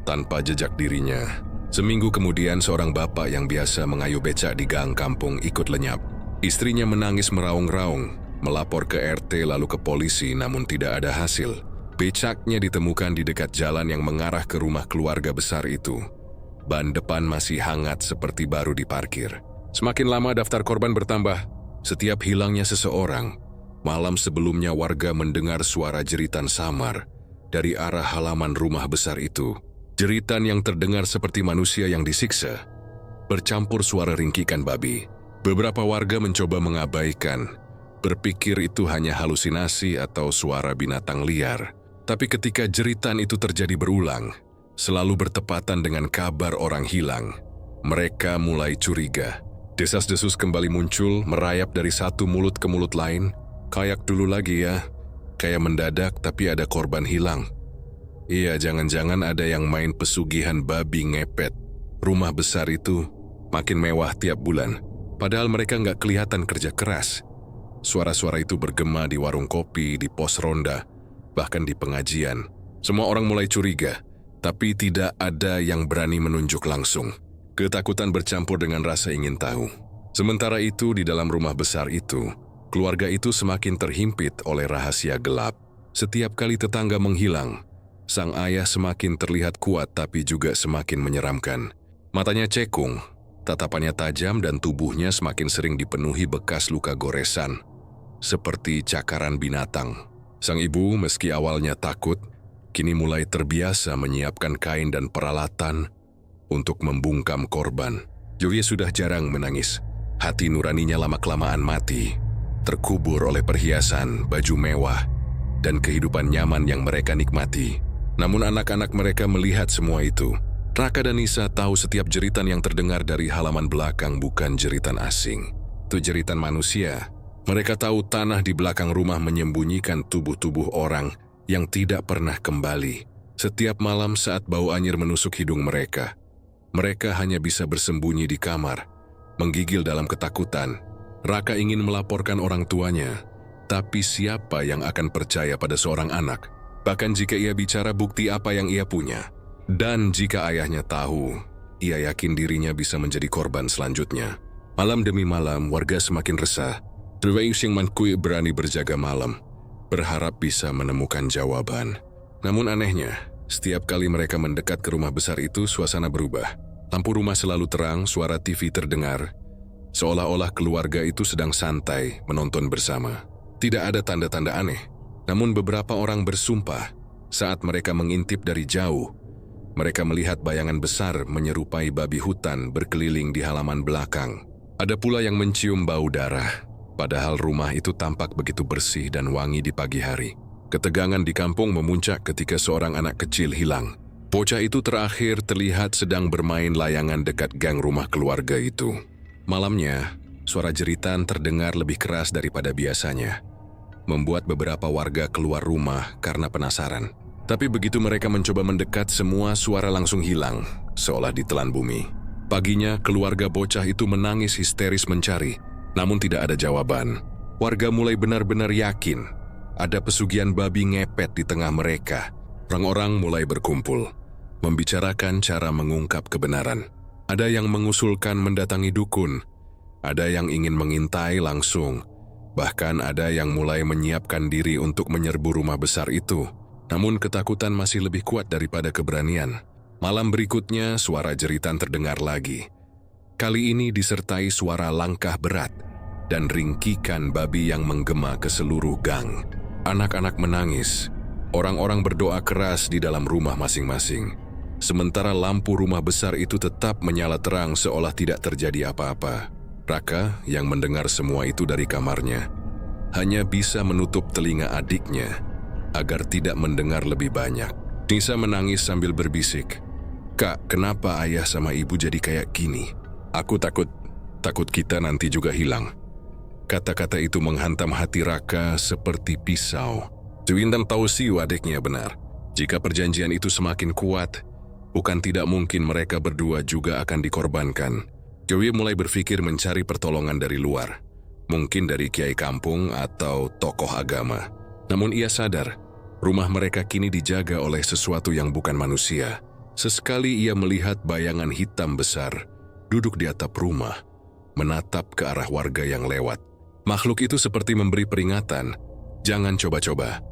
tanpa jejak dirinya. Seminggu kemudian, seorang bapak yang biasa mengayuh becak di gang kampung ikut lenyap. Istrinya menangis meraung-raung, melapor ke RT lalu ke polisi, namun tidak ada hasil. Becaknya ditemukan di dekat jalan yang mengarah ke rumah keluarga besar itu. Ban depan masih hangat seperti baru diparkir. Semakin lama daftar korban bertambah. Setiap hilangnya seseorang, malam sebelumnya warga mendengar suara jeritan samar dari arah halaman rumah besar itu. Jeritan yang terdengar seperti manusia yang disiksa, bercampur suara ringkikan babi. Beberapa warga mencoba mengabaikan, berpikir itu hanya halusinasi atau suara binatang liar. Tapi ketika jeritan itu terjadi berulang, selalu bertepatan dengan kabar orang hilang, mereka mulai curiga. Desas-desus kembali muncul, merayap dari satu mulut ke mulut lain. Kayak dulu lagi ya, kayak mendadak tapi ada korban hilang. Iya, jangan-jangan ada yang main pesugihan babi ngepet. Rumah besar itu makin mewah tiap bulan, padahal mereka nggak kelihatan kerja keras. Suara-suara itu bergema di warung kopi, di pos ronda, bahkan di pengajian. Semua orang mulai curiga, tapi tidak ada yang berani menunjuk langsung. Ketakutan bercampur dengan rasa ingin tahu. Sementara itu, di dalam rumah besar itu, keluarga itu semakin terhimpit oleh rahasia gelap. Setiap kali tetangga menghilang, sang ayah semakin terlihat kuat tapi juga semakin menyeramkan. Matanya cekung, tatapannya tajam dan tubuhnya semakin sering dipenuhi bekas luka goresan, seperti cakaran binatang. Sang ibu, meski awalnya takut, kini mulai terbiasa menyiapkan kain dan peralatan untuk membungkam korban. Julia sudah jarang menangis. Hati nuraninya lama-kelamaan mati, terkubur oleh perhiasan, baju mewah, dan kehidupan nyaman yang mereka nikmati. Namun anak-anak mereka melihat semua itu. Raka dan Nisa tahu setiap jeritan yang terdengar dari halaman belakang bukan jeritan asing. Itu jeritan manusia. Mereka tahu tanah di belakang rumah menyembunyikan tubuh-tubuh orang yang tidak pernah kembali. Setiap malam saat bau anyir menusuk hidung mereka, mereka hanya bisa bersembunyi di kamar, menggigil dalam ketakutan. Raka ingin melaporkan orang tuanya, tapi siapa yang akan percaya pada seorang anak? Bahkan jika ia bicara, bukti apa yang ia punya? Dan jika ayahnya tahu, ia yakin dirinya bisa menjadi korban selanjutnya. Malam demi malam, warga semakin resah. Terus yang mankui berani berjaga malam, berharap bisa menemukan jawaban. Namun anehnya, setiap kali mereka mendekat ke rumah besar itu, suasana berubah. Lampu rumah selalu terang, suara TV terdengar, seolah-olah keluarga itu sedang santai menonton bersama. Tidak ada tanda-tanda aneh, namun beberapa orang bersumpah saat mereka mengintip dari jauh, mereka melihat bayangan besar menyerupai babi hutan berkeliling di halaman belakang. Ada pula yang mencium bau darah, padahal rumah itu tampak begitu bersih dan wangi di pagi hari. Ketegangan di kampung memuncak ketika seorang anak kecil hilang. Bocah itu terakhir terlihat sedang bermain layangan dekat gang rumah keluarga itu. Malamnya, suara jeritan terdengar lebih keras daripada biasanya, membuat beberapa warga keluar rumah karena penasaran. Tapi begitu mereka mencoba mendekat, semua suara langsung hilang, seolah ditelan bumi. Paginya, keluarga bocah itu menangis histeris mencari, namun tidak ada jawaban. Warga mulai benar-benar yakin ada pesugihan babi ngepet di tengah mereka. Orang-orang mulai berkumpul, membicarakan cara mengungkap kebenaran. Ada yang mengusulkan mendatangi dukun, ada yang ingin mengintai langsung, bahkan ada yang mulai menyiapkan diri untuk menyerbu rumah besar itu. Namun ketakutan masih lebih kuat daripada keberanian. Malam berikutnya, suara jeritan terdengar lagi. Kali ini disertai suara langkah berat dan ringkikan babi yang menggema ke seluruh gang. Anak-anak menangis. Orang-orang berdoa keras di dalam rumah masing-masing. Sementara lampu rumah besar itu tetap menyala terang seolah tidak terjadi apa-apa. Raka yang mendengar semua itu dari kamarnya hanya bisa menutup telinga adiknya agar tidak mendengar lebih banyak. Nisa menangis sambil berbisik, "Kak, kenapa ayah sama ibu jadi kayak gini? Aku takut kita nanti juga hilang." Kata-kata itu menghantam hati Raka seperti pisau. Juwintan tahu Siu adiknya benar. Jika perjanjian itu semakin kuat, bukan tidak mungkin mereka berdua juga akan dikorbankan. Dewi mulai berpikir mencari pertolongan dari luar. Mungkin dari kiai kampung atau tokoh agama. Namun ia sadar, rumah mereka kini dijaga oleh sesuatu yang bukan manusia. Sesekali ia melihat bayangan hitam besar duduk di atap rumah, menatap ke arah warga yang lewat. Makhluk itu seperti memberi peringatan, jangan coba-coba.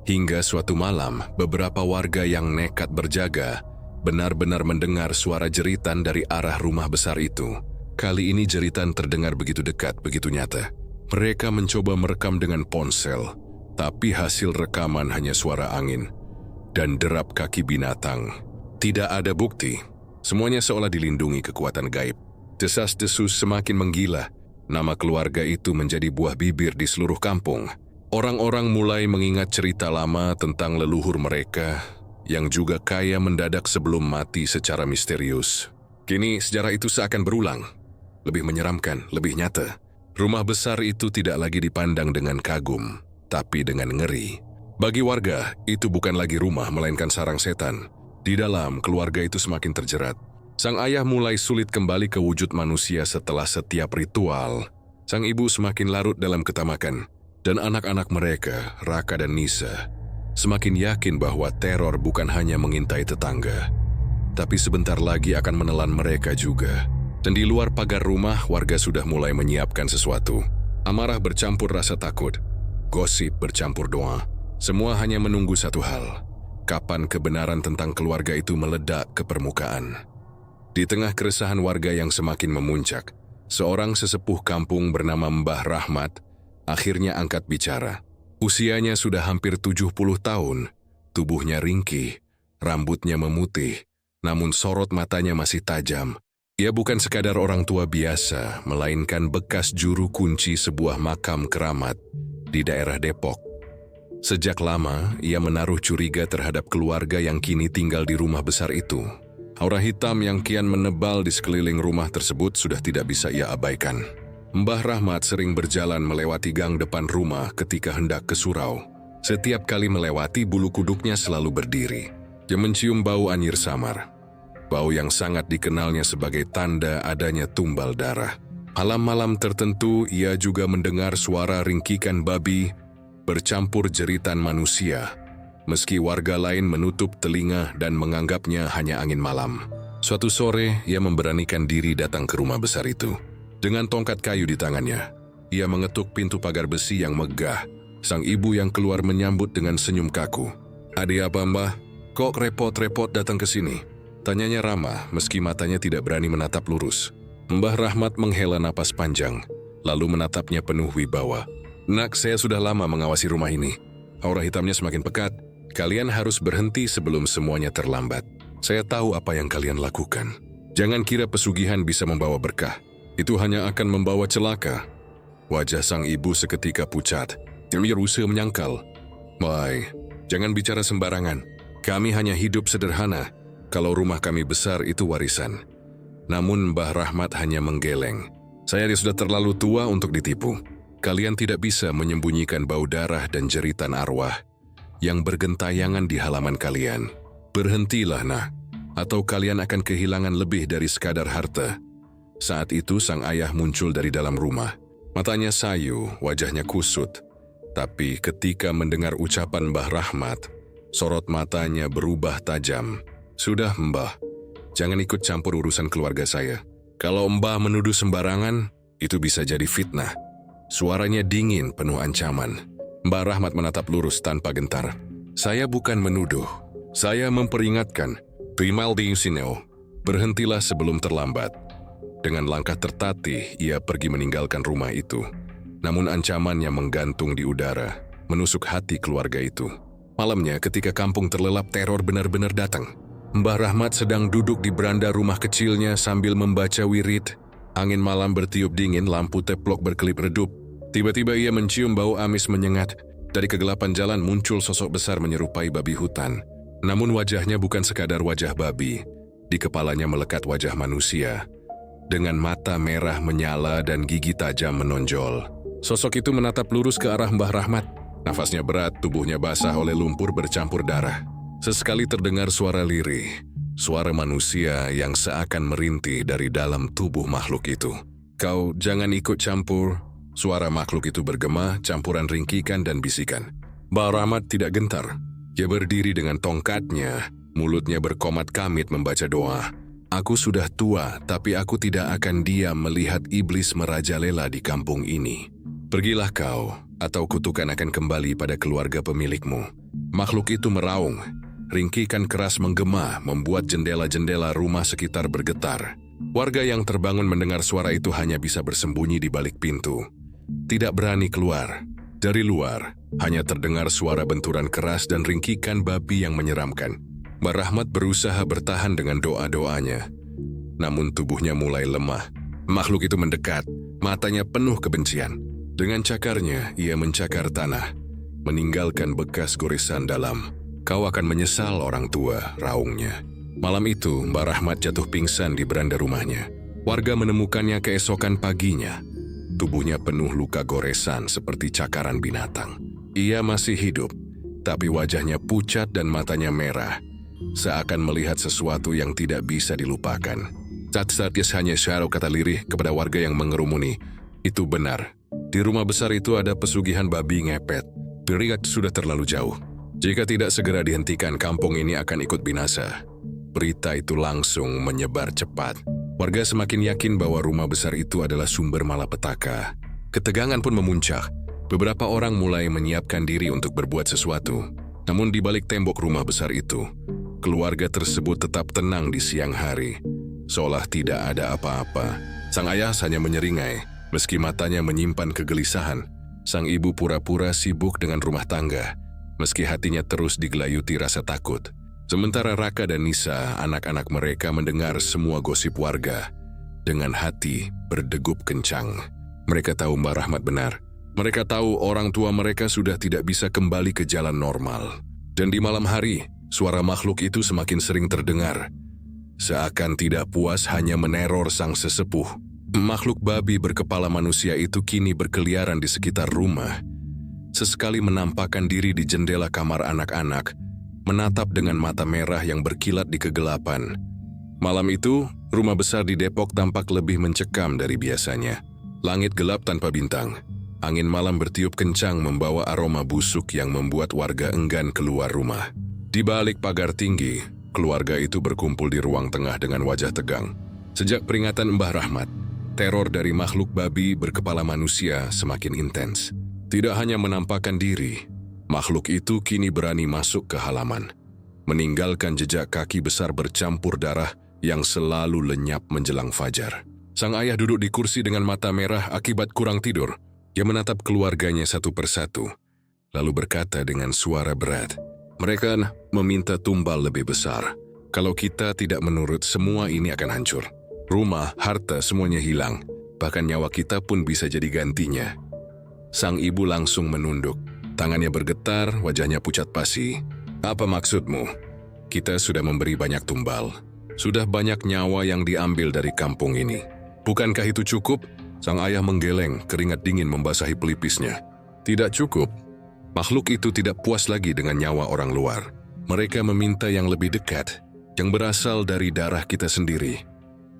Hingga suatu malam, beberapa warga yang nekat berjaga benar-benar mendengar suara jeritan dari arah rumah besar itu. Kali ini jeritan terdengar begitu dekat, begitu nyata. Mereka mencoba merekam dengan ponsel, tapi hasil rekaman hanya suara angin dan derap kaki binatang. Tidak ada bukti. Semuanya seolah dilindungi kekuatan gaib. Desas-desus semakin menggila. Nama keluarga itu menjadi buah bibir di seluruh kampung. Orang-orang mulai mengingat cerita lama tentang leluhur mereka yang juga kaya mendadak sebelum mati secara misterius. Kini sejarah itu seakan berulang. Lebih menyeramkan, lebih nyata. Rumah besar itu tidak lagi dipandang dengan kagum, tapi dengan ngeri. Bagi warga, itu bukan lagi rumah melainkan sarang setan. Di dalam, keluarga itu semakin terjerat. Sang ayah mulai sulit kembali ke wujud manusia setelah setiap ritual. Sang ibu semakin larut dalam ketamakan. Dan anak-anak mereka, Raka dan Nisa, semakin yakin bahwa teror bukan hanya mengintai tetangga, tapi sebentar lagi akan menelan mereka juga. Dan di luar pagar rumah, warga sudah mulai menyiapkan sesuatu. Amarah bercampur rasa takut. Gosip bercampur doa. Semua hanya menunggu satu hal. Kapan kebenaran tentang keluarga itu meledak ke permukaan. Di tengah keresahan warga yang semakin memuncak, seorang sesepuh kampung bernama Mbah Rahmat akhirnya angkat bicara. Usianya sudah hampir 70 tahun. Tubuhnya ringkih, rambutnya memutih, namun sorot matanya masih tajam. Ia bukan sekadar orang tua biasa, melainkan bekas juru kunci sebuah makam keramat di daerah Depok. Sejak lama, ia menaruh curiga terhadap keluarga yang kini tinggal di rumah besar itu. Aura hitam yang kian menebal di sekeliling rumah tersebut sudah tidak bisa ia abaikan. Mbah Rahmat sering berjalan melewati gang depan rumah ketika hendak ke surau. Setiap kali melewati, bulu kuduknya selalu berdiri. Dia mencium bau anyir samar. Bau yang sangat dikenalnya sebagai tanda adanya tumbal darah. Malam-malam tertentu, ia juga mendengar suara ringkikan babi bercampur jeritan manusia, meski warga lain menutup telinga dan menganggapnya hanya angin malam. Suatu sore, ia memberanikan diri datang ke rumah besar itu. Dengan tongkat kayu di tangannya, ia mengetuk pintu pagar besi yang megah. Sang ibu yang keluar menyambut dengan senyum kaku. "Ada apa, Mbah? Kok repot-repot datang ke sini?" Tanyanya ramah, meski matanya tidak berani menatap lurus. Mbah Rahmat menghela napas panjang, lalu menatapnya penuh wibawa. "Nak, saya sudah lama mengawasi rumah ini. Aura hitamnya semakin pekat. Kalian harus berhenti sebelum semuanya terlambat. Saya tahu apa yang kalian lakukan. Jangan kira pesugihan bisa membawa berkah. Itu hanya akan membawa celaka." Wajah sang ibu seketika pucat. Dia berusaha menyangkal. "Wai, jangan bicara sembarangan. Kami hanya hidup sederhana. Kalau rumah kami besar itu warisan." Namun Mbah Rahmat hanya menggeleng. "Saya sudah terlalu tua untuk ditipu. Kalian tidak bisa menyembunyikan bau darah dan jeritan arwah yang bergentayangan di halaman kalian. Berhentilah, nak, atau kalian akan kehilangan lebih dari sekadar harta." Saat itu sang ayah muncul dari dalam rumah. Matanya sayu, wajahnya kusut. Tapi ketika mendengar ucapan Mbah Rahmat, sorot matanya berubah tajam. "Sudah, Mbah. Jangan ikut campur urusan keluarga saya. Kalau Mbah menuduh sembarangan, itu bisa jadi fitnah." Suaranya dingin, penuh ancaman. Mbah Rahmat menatap lurus tanpa gentar. "Saya bukan menuduh. Saya memperingatkan. Primal diusineo. Berhentilah sebelum terlambat." Dengan langkah tertatih, ia pergi meninggalkan rumah itu. Namun ancamannya menggantung di udara, menusuk hati keluarga itu. Malamnya, ketika kampung terlelap, teror benar-benar datang. Mbah Rahmat sedang duduk di beranda rumah kecilnya sambil membaca wirid. Angin malam bertiup dingin, lampu teplok berkelip redup. Tiba-tiba ia mencium bau amis menyengat. Dari kegelapan jalan muncul sosok besar menyerupai babi hutan. Namun wajahnya bukan sekadar wajah babi. Di kepalanya melekat wajah manusia. Dengan mata merah menyala dan gigi tajam menonjol. Sosok itu menatap lurus ke arah Mbah Rahmat. Nafasnya berat, tubuhnya basah oleh lumpur bercampur darah. Sesekali terdengar suara lirih. Suara manusia yang seakan merintih dari dalam tubuh makhluk itu. Kau jangan ikut campur. Suara makhluk itu bergema, campuran ringkikan dan bisikan. Mbah Rahmat tidak gentar. Dia berdiri dengan tongkatnya, mulutnya berkomat kamit membaca doa. Aku sudah tua, tapi aku tidak akan diam melihat iblis merajalela di kampung ini. Pergilah kau, atau kutukan akan kembali pada keluarga pemilikmu. Makhluk itu meraung. Ringkikan keras menggema, membuat jendela-jendela rumah sekitar bergetar. Warga yang terbangun mendengar suara itu hanya bisa bersembunyi di balik pintu. Tidak berani keluar. Dari luar, hanya terdengar suara benturan keras dan ringkikan babi yang menyeramkan. Mbah Rahmat berusaha bertahan dengan doa-doanya. Namun tubuhnya mulai lemah. Makhluk itu mendekat, matanya penuh kebencian. Dengan cakarnya, ia mencakar tanah, meninggalkan bekas goresan dalam. Kau akan menyesal orang tua, raungnya. Malam itu, Mbah Rahmat jatuh pingsan di beranda rumahnya. Warga menemukannya keesokan paginya. Tubuhnya penuh luka goresan seperti cakaran binatang. Ia masih hidup, tapi wajahnya pucat dan matanya merah. Seakan melihat sesuatu yang tidak bisa dilupakan. Cat-satis hanya syaru kata lirih kepada warga yang mengerumuni. Itu benar. Di rumah besar itu ada pesugihan babi ngepet. Periak sudah terlalu jauh. Jika tidak segera dihentikan, kampung ini akan ikut binasa. Berita itu langsung menyebar cepat. Warga semakin yakin bahwa rumah besar itu adalah sumber malapetaka. Ketegangan pun memuncak. Beberapa orang mulai menyiapkan diri untuk berbuat sesuatu. Namun di balik tembok rumah besar itu, keluarga tersebut tetap tenang di siang hari. Seolah tidak ada apa-apa. Sang ayah hanya menyeringai, meski matanya menyimpan kegelisahan. Sang ibu pura-pura sibuk dengan rumah tangga, meski hatinya terus digelayuti rasa takut. Sementara Raka dan Nisa, anak-anak mereka mendengar semua gosip warga. Dengan hati berdegup kencang. Mereka tahu Mbah Rahmat benar. Mereka tahu orang tua mereka sudah tidak bisa kembali ke jalan normal. Dan di malam hari, suara makhluk itu semakin sering terdengar. Seakan tidak puas hanya meneror sang sesepuh. Makhluk babi berkepala manusia itu kini berkeliaran di sekitar rumah. Sesekali menampakkan diri di jendela kamar anak-anak, menatap dengan mata merah yang berkilat di kegelapan. Malam itu, rumah besar di Depok tampak lebih mencekam dari biasanya. Langit gelap tanpa bintang. Angin malam bertiup kencang membawa aroma busuk yang membuat warga enggan keluar rumah. Di balik pagar tinggi, keluarga itu berkumpul di ruang tengah dengan wajah tegang. Sejak peringatan Mbah Rahmat, teror dari makhluk babi berkepala manusia semakin intens. Tidak hanya menampakkan diri, makhluk itu kini berani masuk ke halaman, meninggalkan jejak kaki besar bercampur darah yang selalu lenyap menjelang fajar. Sang ayah duduk di kursi dengan mata merah akibat kurang tidur. Dia menatap keluarganya satu persatu, lalu berkata dengan suara berat, "Mereka meminta tumbal lebih besar. Kalau kita tidak menurut, semua ini akan hancur. Rumah, harta, semuanya hilang. Bahkan nyawa kita pun bisa jadi gantinya." Sang ibu langsung menunduk. Tangannya bergetar, wajahnya pucat pasi. "Apa maksudmu? Kita sudah memberi banyak tumbal. Sudah banyak nyawa yang diambil dari kampung ini. Bukankah itu cukup?" Sang ayah menggeleng, keringat dingin membasahi pelipisnya. Tidak cukup. Makhluk itu tidak puas lagi dengan nyawa orang luar. Mereka meminta yang lebih dekat, yang berasal dari darah kita sendiri.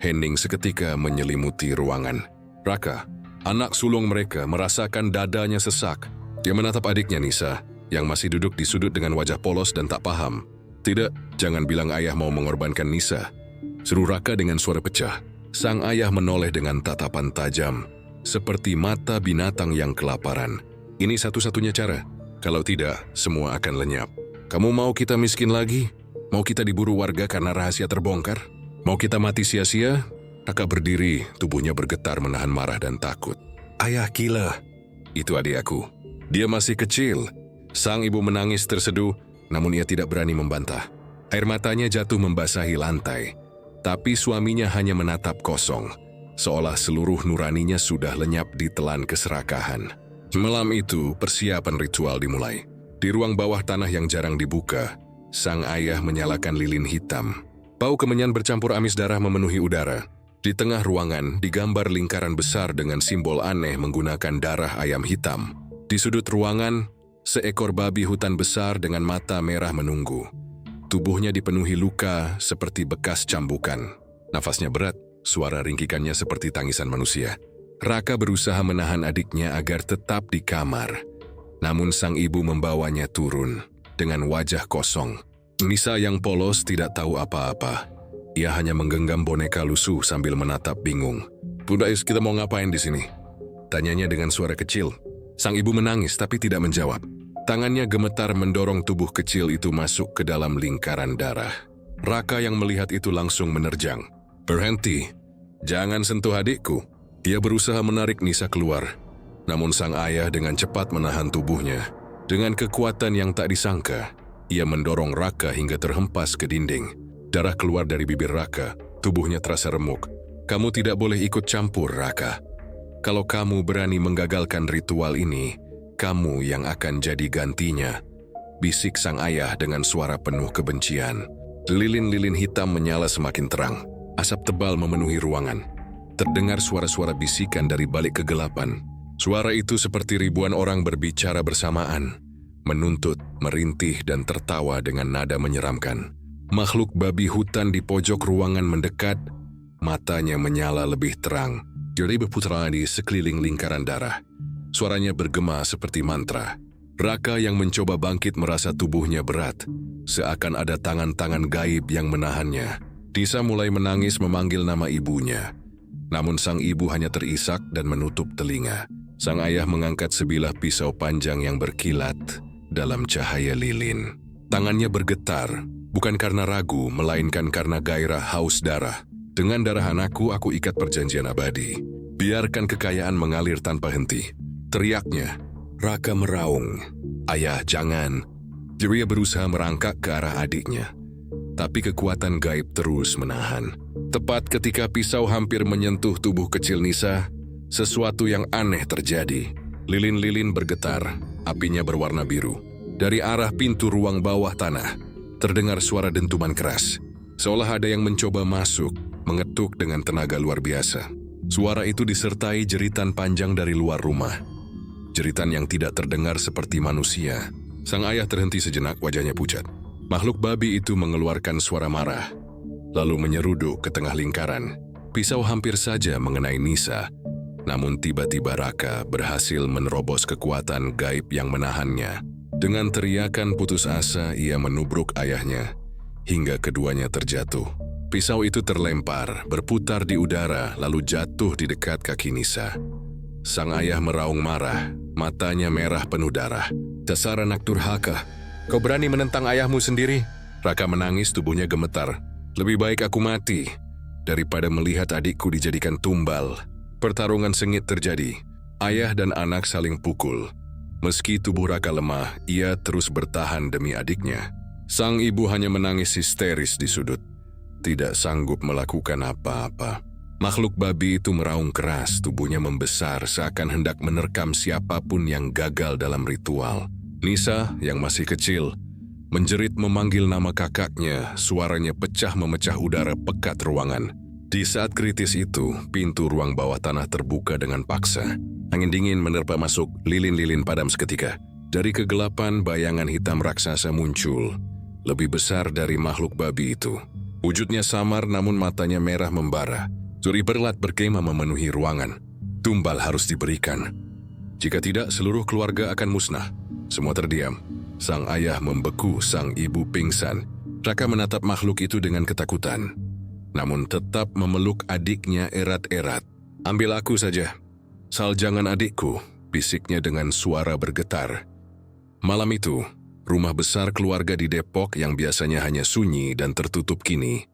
Hening seketika menyelimuti ruangan. Raka, anak sulung mereka, merasakan dadanya sesak. Dia menatap adiknya Nisa, yang masih duduk di sudut dengan wajah polos dan tak paham. "Tidak, jangan bilang ayah mau mengorbankan Nisa," seru Raka dengan suara pecah. Sang ayah menoleh dengan tatapan tajam, seperti mata binatang yang kelaparan. "Ini satu-satunya cara. Kalau tidak, semua akan lenyap. Kamu mau kita miskin lagi? Mau kita diburu warga karena rahasia terbongkar? Mau kita mati sia-sia?" Raka berdiri, tubuhnya bergetar menahan marah dan takut. "Ayah gila. Itu adik aku. Dia masih kecil." Sang ibu menangis terseduh, namun ia tidak berani membantah. Air matanya jatuh membasahi lantai. Tapi suaminya hanya menatap kosong. seolah seluruh nuraninya sudah lenyap di telan keserakahan. Malam itu, persiapan ritual dimulai. Di ruang bawah tanah yang jarang dibuka, sang ayah menyalakan lilin hitam. Bau kemenyan bercampur amis darah memenuhi udara. Di tengah ruangan, digambar lingkaran besar dengan simbol aneh menggunakan darah ayam hitam. Di sudut ruangan, seekor babi hutan besar dengan mata merah menunggu. Tubuhnya dipenuhi luka seperti bekas cambukan. Nafasnya berat, suara ringkikannya seperti tangisan manusia. Raka berusaha menahan adiknya agar tetap di kamar. Namun sang ibu membawanya turun dengan wajah kosong. Nisa yang polos tidak tahu apa-apa. Ia hanya menggenggam boneka lusuh sambil menatap bingung. "Bunda Is, kita mau ngapain di sini?" tanyanya dengan suara kecil. Sang ibu menangis tapi tidak menjawab. Tangannya gemetar mendorong tubuh kecil itu masuk ke dalam lingkaran darah. Raka yang melihat itu langsung menerjang. "Berhenti, jangan sentuh adikku." Ia berusaha menarik Nisa keluar. Namun sang ayah dengan cepat menahan tubuhnya. Dengan kekuatan yang tak disangka, ia mendorong Raka hingga terhempas ke dinding. Darah keluar dari bibir Raka, tubuhnya terasa remuk. "Kamu tidak boleh ikut campur, Raka. Kalau kamu berani menggagalkan ritual ini, kamu yang akan jadi gantinya," bisik sang ayah dengan suara penuh kebencian. Lilin-lilin hitam menyala semakin terang. Asap tebal memenuhi ruangan. Terdengar suara-suara bisikan dari balik kegelapan. Suara itu seperti ribuan orang berbicara bersamaan, menuntut, merintih, dan tertawa dengan nada menyeramkan. Makhluk babi hutan di pojok ruangan mendekat, matanya menyala lebih terang. Jadi berputar di sekeliling lingkaran darah. Suaranya bergema seperti mantra. Raka yang mencoba bangkit merasa tubuhnya berat, seakan ada tangan-tangan gaib yang menahannya. Nisa mulai menangis memanggil nama ibunya. Namun sang ibu hanya terisak dan menutup telinga. Sang ayah mengangkat sebilah pisau panjang yang berkilat dalam cahaya lilin. Tangannya bergetar, bukan karena ragu, melainkan karena gairah haus darah. "Dengan darah anakku, aku ikat perjanjian abadi. Biarkan kekayaan mengalir tanpa henti," teriaknya. Raka meraung. "Ayah, jangan." Dia berusaha merangkak ke arah adiknya. Tapi kekuatan gaib terus menahan. Tepat ketika pisau hampir menyentuh tubuh kecil Nisa, sesuatu yang aneh terjadi. Lilin-lilin bergetar, apinya berwarna biru. Dari arah pintu ruang bawah tanah, terdengar suara dentuman keras. Seolah ada yang mencoba masuk, mengetuk dengan tenaga luar biasa. Suara itu disertai jeritan panjang dari luar rumah. Jeritan yang tidak terdengar seperti manusia. Sang ayah terhenti sejenak, wajahnya pucat. Makhluk babi itu mengeluarkan suara marah, lalu menyeruduk ke tengah lingkaran. Pisau hampir saja mengenai Nisa, namun tiba-tiba Raka berhasil menerobos kekuatan gaib yang menahannya. Dengan teriakan putus asa, ia menubruk ayahnya, hingga keduanya terjatuh. Pisau itu terlempar, berputar di udara, lalu jatuh di dekat kaki Nisa. Sang ayah meraung marah, matanya merah penuh darah. "Dasar anak durhaka, kau berani menentang ayahmu sendiri?" Raka menangis, tubuhnya gemetar. "Lebih baik aku mati daripada melihat adikku dijadikan tumbal." Pertarungan sengit terjadi. Ayah dan anak saling pukul. Meski tubuh Raka lemah, ia terus bertahan demi adiknya. Sang ibu hanya menangis histeris di sudut, tidak sanggup melakukan apa-apa. Makhluk babi itu meraung keras, tubuhnya membesar seakan hendak menerkam siapapun yang gagal dalam ritual. Nisa yang masih kecil menjerit memanggil nama kakaknya, suaranya pecah memecah udara pekat ruangan. Di saat kritis itu, pintu ruang bawah tanah terbuka dengan paksa. Angin dingin menerpa masuk, lilin-lilin padam seketika. Dari kegelapan, bayangan hitam raksasa muncul, lebih besar dari makhluk babi itu. Wujudnya samar namun matanya merah membara. Suri berlat bergema memenuhi ruangan. Tumbal harus diberikan. Jika tidak, seluruh keluarga akan musnah. Semua terdiam. Sang ayah membeku, sang ibu pingsan. Raka menatap makhluk itu dengan ketakutan, namun tetap memeluk adiknya erat-erat. "Ambil aku saja." "Sal, jangan adikku," bisiknya dengan suara bergetar. Malam itu, rumah besar keluarga di Depok yang biasanya hanya sunyi dan tertutup kini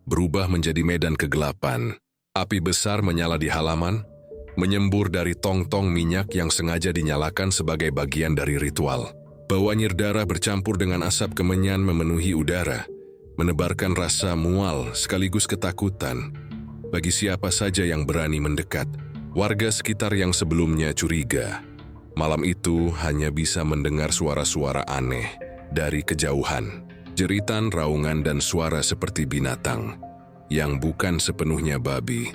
berubah menjadi medan kegelapan. Api besar menyala di halaman, menyembur dari tong-tong minyak yang sengaja dinyalakan sebagai bagian dari ritual. Bau anyir darah bercampur dengan asap kemenyan memenuhi udara, menebarkan rasa mual sekaligus ketakutan. bagi siapa saja yang berani mendekat. Warga sekitar yang sebelumnya curiga, malam itu hanya bisa mendengar suara-suara aneh dari kejauhan. Jeritan, raungan, dan suara seperti binatang yang bukan sepenuhnya babi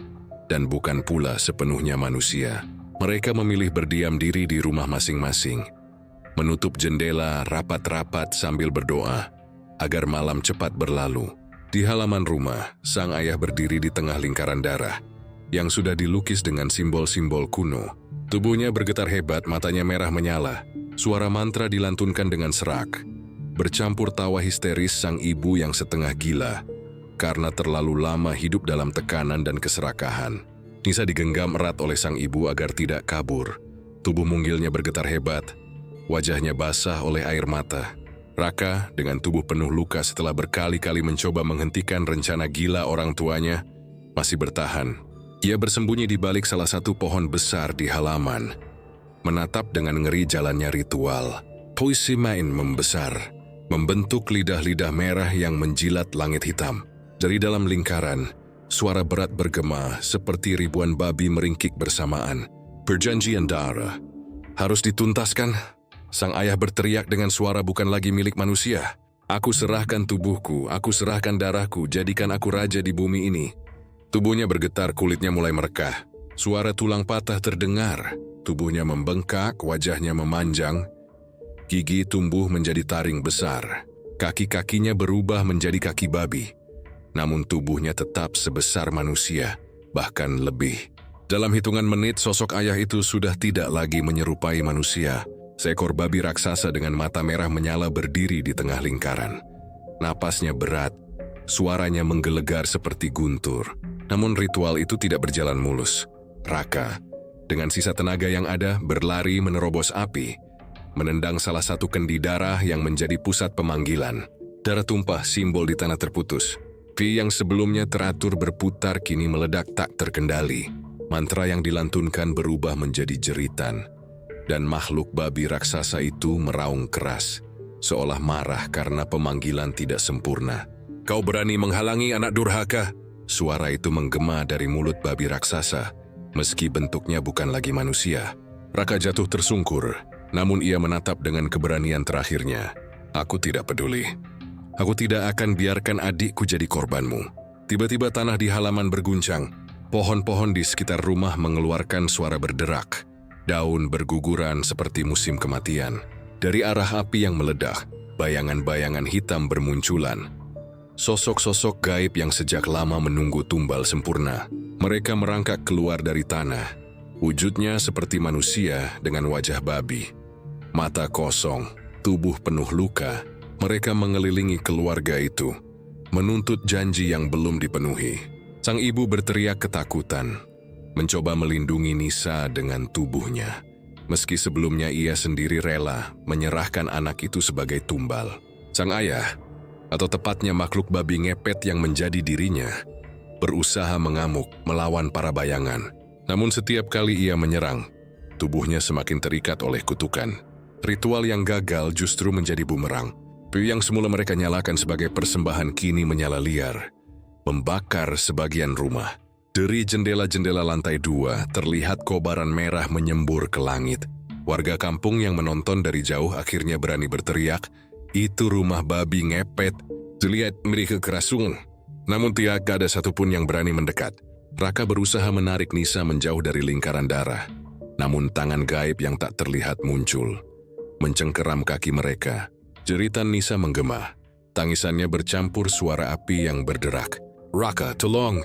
dan bukan pula sepenuhnya manusia. Mereka memilih berdiam diri di rumah masing-masing, menutup jendela rapat-rapat sambil berdoa agar malam cepat berlalu. Di halaman rumah, sang ayah berdiri di tengah lingkaran darah yang sudah dilukis dengan simbol-simbol kuno. Tubuhnya bergetar hebat, matanya merah menyala. Suara mantra dilantunkan dengan serak. Bercampur tawa histeris sang ibu yang setengah gila karena terlalu lama hidup dalam tekanan dan keserakahan. Nisa digenggam erat oleh sang ibu agar tidak kabur. Tubuh munggilnya bergetar hebat, wajahnya basah oleh air mata. Raka, dengan tubuh penuh luka setelah berkali-kali mencoba menghentikan rencana gila orang tuanya, masih bertahan. Ia bersembunyi di balik salah satu pohon besar di halaman, menatap dengan ngeri jalannya ritual. Puisi main membesar, membentuk lidah-lidah merah yang menjilat langit hitam. Dari dalam lingkaran, suara berat bergema seperti ribuan babi meringkik bersamaan. Perjanjian darah harus dituntaskan. Sang ayah berteriak dengan suara bukan lagi milik manusia. Aku serahkan tubuhku, aku serahkan darahku, jadikan aku raja di bumi ini. Tubuhnya bergetar, kulitnya mulai merekah. Suara tulang patah terdengar. Tubuhnya membengkak, wajahnya memanjang. Gigi tumbuh menjadi taring besar. Kaki-kakinya berubah menjadi kaki babi. Namun tubuhnya tetap sebesar manusia, bahkan lebih. Dalam hitungan menit, sosok ayah itu sudah tidak lagi menyerupai manusia. Seekor babi raksasa dengan mata merah menyala berdiri di tengah lingkaran. Napasnya berat, suaranya menggelegar seperti guntur. Namun ritual itu tidak berjalan mulus. Raka, dengan sisa tenaga yang ada, berlari menerobos api, menendang salah satu kendi darah yang menjadi pusat pemanggilan. Darah tumpah, simbol di tanah terputus. Pi yang sebelumnya teratur berputar kini meledak tak terkendali. Mantra yang dilantunkan berubah menjadi jeritan. Dan makhluk babi raksasa itu meraung keras, seolah marah karena pemanggilan tidak sempurna. Kau berani menghalangi anak durhaka? Suara itu menggema dari mulut babi raksasa, meski bentuknya bukan lagi manusia. Raka jatuh tersungkur, namun ia menatap dengan keberanian terakhirnya. Aku tidak peduli. Aku tidak akan biarkan adikku jadi korbanmu. Tiba-tiba tanah di halaman berguncang. Pohon-pohon di sekitar rumah mengeluarkan suara berderak. Daun berguguran seperti musim kematian. Dari arah api yang meledak, bayangan-bayangan hitam bermunculan. Sosok-sosok gaib yang sejak lama menunggu tumbal sempurna. Mereka merangkak keluar dari tanah. Wujudnya seperti manusia dengan wajah babi. Mata kosong, tubuh penuh luka. Mereka mengelilingi keluarga itu, menuntut janji yang belum dipenuhi. Sang ibu berteriak ketakutan, mencoba melindungi Nisa dengan tubuhnya. Meski sebelumnya ia sendiri rela menyerahkan anak itu sebagai tumbal. Sang ayah, atau tepatnya makhluk babi ngepet yang menjadi dirinya, berusaha mengamuk melawan para bayangan. Namun setiap kali ia menyerang, tubuhnya semakin terikat oleh kutukan. Ritual yang gagal justru menjadi bumerang. Api yang semula mereka nyalakan sebagai persembahan kini menyala liar, membakar sebagian rumah. Dari jendela-jendela lantai 2 terlihat kobaran merah menyembur ke langit. Warga kampung yang menonton dari jauh akhirnya berani berteriak, "Itu rumah babi ngepet. Dilihat mereka kerasun." Namun tidak ada satupun yang berani mendekat. Raka berusaha menarik Nisa menjauh dari lingkaran darah. Namun tangan gaib yang tak terlihat muncul, mencengkeram kaki mereka. Jeritan Nisa menggema. Tangisannya bercampur suara api yang berderak. "Raka, tolong!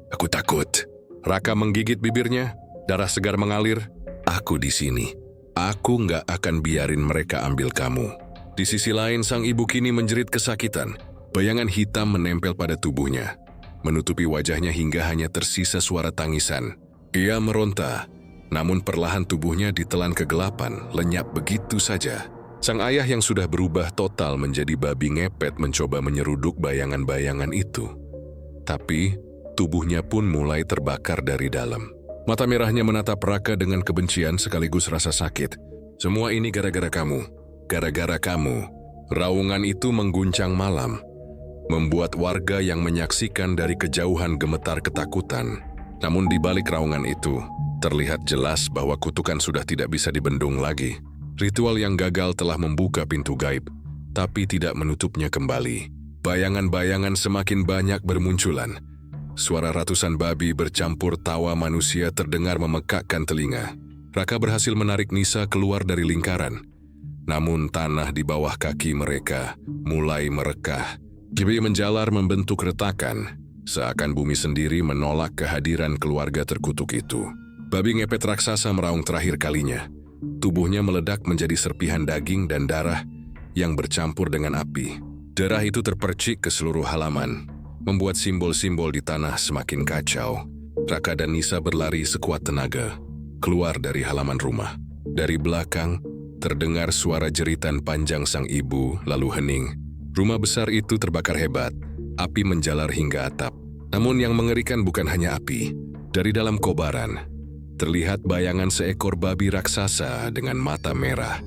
Aku takut." Raka menggigit bibirnya, darah segar mengalir. "Aku di sini. Aku nggak akan biarin mereka ambil kamu." Di sisi lain, sang ibu kini menjerit kesakitan. Bayangan hitam menempel pada tubuhnya, menutupi wajahnya hingga hanya tersisa suara tangisan. Ia meronta, namun perlahan tubuhnya ditelan kegelapan, lenyap begitu saja. Sang ayah yang sudah berubah total menjadi babi ngepet mencoba menyeruduk bayangan-bayangan itu. Tapi tubuhnya pun mulai terbakar dari dalam. Mata merahnya menatap Raka dengan kebencian sekaligus rasa sakit. "Semua ini gara-gara kamu. Gara-gara kamu." Raungan itu mengguncang malam, membuat warga yang menyaksikan dari kejauhan gemetar ketakutan. Namun di balik raungan itu, terlihat jelas bahwa kutukan sudah tidak bisa dibendung lagi. Ritual yang gagal telah membuka pintu gaib, tapi tidak menutupnya kembali. Bayangan-bayangan semakin banyak bermunculan. Suara ratusan babi bercampur tawa manusia terdengar memekakkan telinga. Raka berhasil menarik Nisa keluar dari lingkaran. Namun tanah di bawah kaki mereka mulai merekah. Gibi menjalar membentuk retakan, seakan bumi sendiri menolak kehadiran keluarga terkutuk itu. Babi ngepet raksasa meraung terakhir kalinya. Tubuhnya meledak menjadi serpihan daging dan darah yang bercampur dengan api. Darah itu terpercik ke seluruh halaman, membuat simbol-simbol di tanah semakin kacau. Raka dan Nisa berlari sekuat tenaga, keluar dari halaman rumah. Dari belakang, terdengar suara jeritan panjang sang ibu, lalu hening. Rumah besar itu terbakar hebat, api menjalar hingga atap. Namun yang mengerikan bukan hanya api. Dari dalam kobaran, terlihat bayangan seekor babi raksasa dengan mata merah,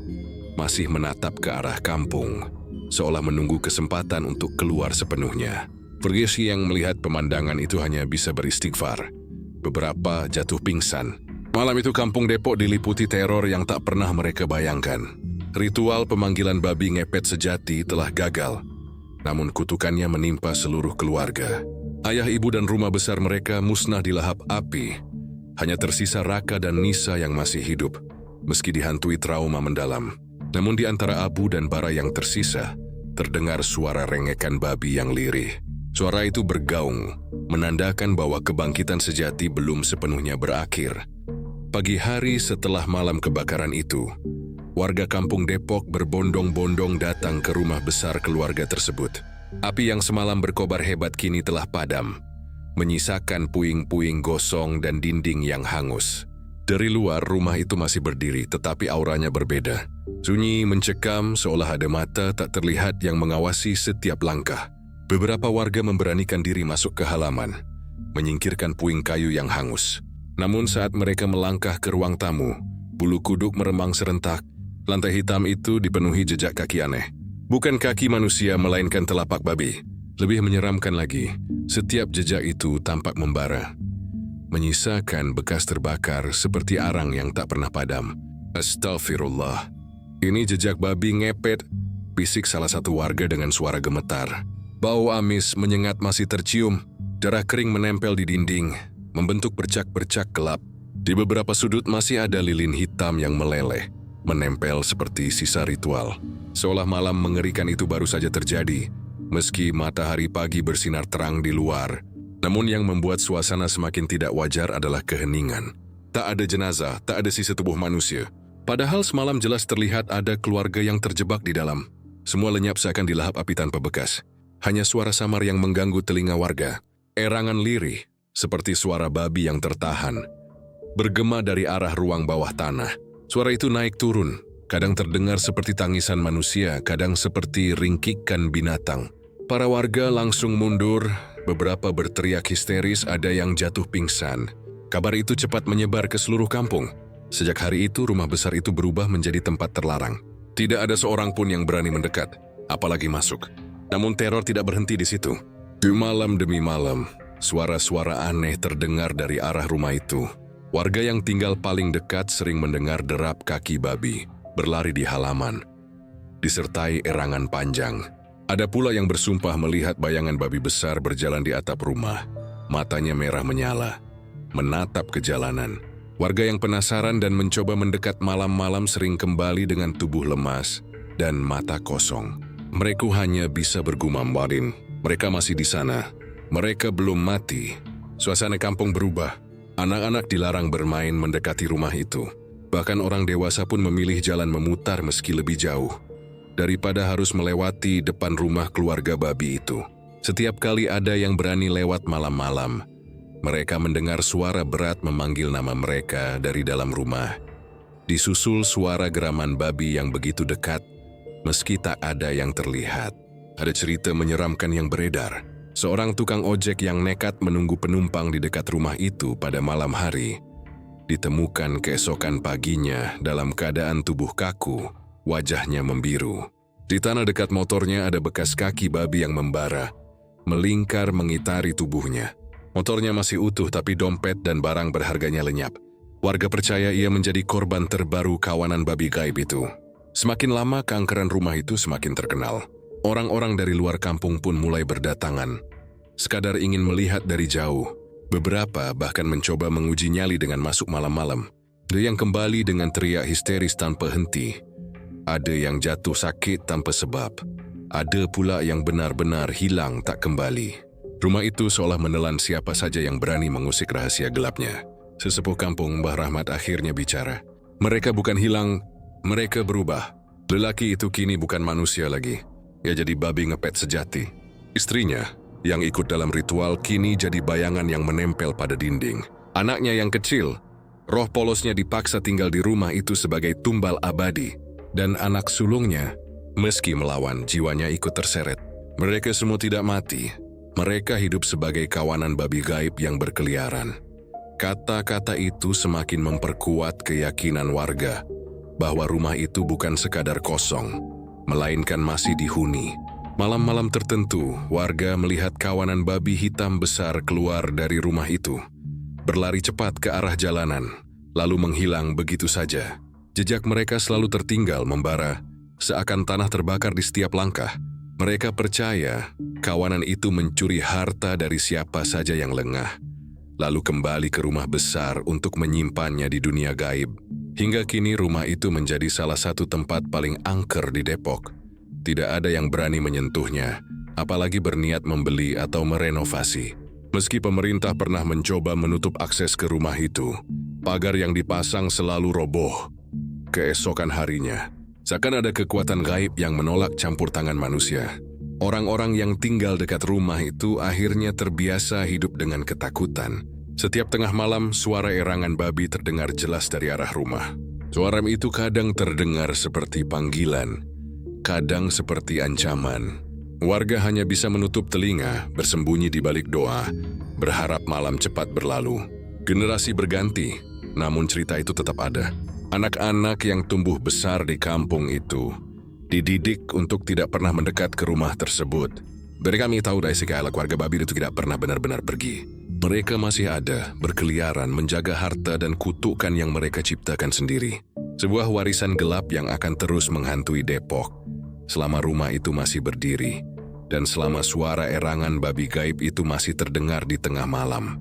masih menatap ke arah kampung, seolah menunggu kesempatan untuk keluar sepenuhnya. Ferguson yang melihat pemandangan itu hanya bisa beristighfar. Beberapa jatuh pingsan. Malam itu kampung Depok diliputi teror yang tak pernah mereka bayangkan. Ritual pemanggilan babi ngepet sejati telah gagal, namun kutukannya menimpa seluruh keluarga. Ayah, ibu, dan rumah besar mereka musnah di lahap api. Hanya tersisa Raka dan Nisa yang masih hidup, meski dihantui trauma mendalam. Namun di antara abu dan bara yang tersisa, terdengar suara rengekan babi yang lirih. Suara itu bergaung, menandakan bahwa kebangkitan sejati belum sepenuhnya berakhir. Pagi hari setelah malam kebakaran itu, warga kampung Depok berbondong-bondong datang ke rumah besar keluarga tersebut. Api yang semalam berkobar hebat kini telah padam, menyisakan puing-puing gosong dan dinding yang hangus. Dari luar, rumah itu masih berdiri, tetapi auranya berbeda. Sunyi mencekam seolah ada mata tak terlihat yang mengawasi setiap langkah. Beberapa warga memberanikan diri masuk ke halaman, menyingkirkan puing kayu yang hangus. Namun saat mereka melangkah ke ruang tamu, bulu kuduk meremang serentak. Lantai hitam itu dipenuhi jejak kaki aneh. Bukan kaki manusia, melainkan telapak babi. Lebih menyeramkan lagi, setiap jejak itu tampak membara, menyisakan bekas terbakar seperti arang yang tak pernah padam. Astagfirullah, ini jejak babi ngepet, bisik salah satu warga dengan suara gemetar. Bau amis menyengat masih tercium, darah kering menempel di dinding, membentuk bercak-bercak gelap. Di beberapa sudut masih ada lilin hitam yang meleleh, menempel seperti sisa ritual. Seolah malam mengerikan itu baru saja terjadi, meski matahari pagi bersinar terang di luar. Namun yang membuat suasana semakin tidak wajar adalah keheningan. Tak ada jenazah, tak ada sisa tubuh manusia. Padahal semalam jelas terlihat ada keluarga yang terjebak di dalam. Semua lenyap seakan dilahap api tanpa bekas. Hanya suara samar yang mengganggu telinga warga. Erangan lirih, seperti suara babi yang tertahan, bergema dari arah ruang bawah tanah. Suara itu naik turun, kadang terdengar seperti tangisan manusia, kadang seperti ringkikan binatang. Para warga langsung mundur, beberapa berteriak histeris, ada yang jatuh pingsan. Kabar itu cepat menyebar ke seluruh kampung. Sejak hari itu, rumah besar itu berubah menjadi tempat terlarang. Tidak ada seorang pun yang berani mendekat, apalagi masuk. Namun teror tidak berhenti di situ. Di malam demi malam, suara-suara aneh terdengar dari arah rumah itu. Warga yang tinggal paling dekat sering mendengar derap kaki babi berlari di halaman, disertai erangan panjang. Ada pula yang bersumpah melihat bayangan babi besar berjalan di atap rumah. Matanya merah menyala, menatap ke jalanan. Warga yang penasaran dan mencoba mendekat malam-malam sering kembali dengan tubuh lemas dan mata kosong. Mereka hanya bisa bergumam, "Wadin, mereka masih di sana. Mereka belum mati." Suasana kampung berubah. Anak-anak dilarang bermain mendekati rumah itu. Bahkan orang dewasa pun memilih jalan memutar meski lebih jauh, daripada harus melewati depan rumah keluarga babi itu. Setiap kali ada yang berani lewat malam-malam, mereka mendengar suara berat memanggil nama mereka dari dalam rumah. Disusul suara geraman babi yang begitu dekat, meski tak ada yang terlihat. Ada cerita menyeramkan yang beredar. Seorang tukang ojek yang nekat menunggu penumpang di dekat rumah itu pada malam hari, ditemukan keesokan paginya dalam keadaan tubuh kaku, wajahnya membiru. Di tanah dekat motornya ada bekas kaki babi yang membara, melingkar mengitari tubuhnya. Motornya masih utuh tapi dompet dan barang berharganya lenyap. Warga percaya ia menjadi korban terbaru kawanan babi gaib itu. Semakin lama keangkeran rumah itu semakin terkenal. Orang-orang dari luar kampung pun mulai berdatangan. Sekadar ingin melihat dari jauh. Beberapa bahkan mencoba menguji nyali dengan masuk malam-malam. Ada yang kembali dengan teriak histeris tanpa henti. Ada yang jatuh sakit tanpa sebab. Ada pula yang benar-benar hilang tak kembali. Rumah itu seolah menelan siapa saja yang berani mengusik rahasia gelapnya. Sesepuh kampung Mbah Rahmat akhirnya bicara. Mereka bukan hilang, mereka berubah. Lelaki itu kini bukan manusia lagi. Ia jadi babi ngepet sejati. Istrinya, yang ikut dalam ritual, kini jadi bayangan yang menempel pada dinding. Anaknya yang kecil, roh polosnya dipaksa tinggal di rumah itu sebagai tumbal abadi. Dan anak sulungnya, meski melawan, jiwanya ikut terseret. Mereka semua tidak mati. Mereka hidup sebagai kawanan babi gaib yang berkeliaran. Kata-kata itu semakin memperkuat keyakinan warga bahwa rumah itu bukan sekadar kosong, melainkan masih dihuni. Malam-malam tertentu, warga melihat kawanan babi hitam besar keluar dari rumah itu, berlari cepat ke arah jalanan, lalu menghilang begitu saja. Jejak mereka selalu tertinggal membara, seakan tanah terbakar di setiap langkah. Mereka percaya kawanan itu mencuri harta dari siapa saja yang lengah, lalu kembali ke rumah besar untuk menyimpannya di dunia gaib. Hingga kini rumah itu menjadi salah satu tempat paling angker di Depok. Tidak ada yang berani menyentuhnya, apalagi berniat membeli atau merenovasi. Meski pemerintah pernah mencoba menutup akses ke rumah itu, pagar yang dipasang selalu roboh. Keesokan harinya, seakan ada kekuatan gaib yang menolak campur tangan manusia. Orang-orang yang tinggal dekat rumah itu akhirnya terbiasa hidup dengan ketakutan. Setiap tengah malam, suara erangan babi terdengar jelas dari arah rumah. Suara itu kadang terdengar seperti panggilan, kadang seperti ancaman. Warga hanya bisa menutup telinga, bersembunyi di balik doa, berharap malam cepat berlalu. Generasi berganti, namun cerita itu tetap ada. Anak-anak yang tumbuh besar di kampung itu dididik untuk tidak pernah mendekat ke rumah tersebut. Dari kami tahu dari segala keluarga babi itu tidak pernah benar-benar pergi. Mereka masih ada, berkeliaran, menjaga harta dan kutukan yang mereka ciptakan sendiri. Sebuah warisan gelap yang akan terus menghantui Depok selama rumah itu masih berdiri, dan selama suara erangan babi gaib itu masih terdengar di tengah malam.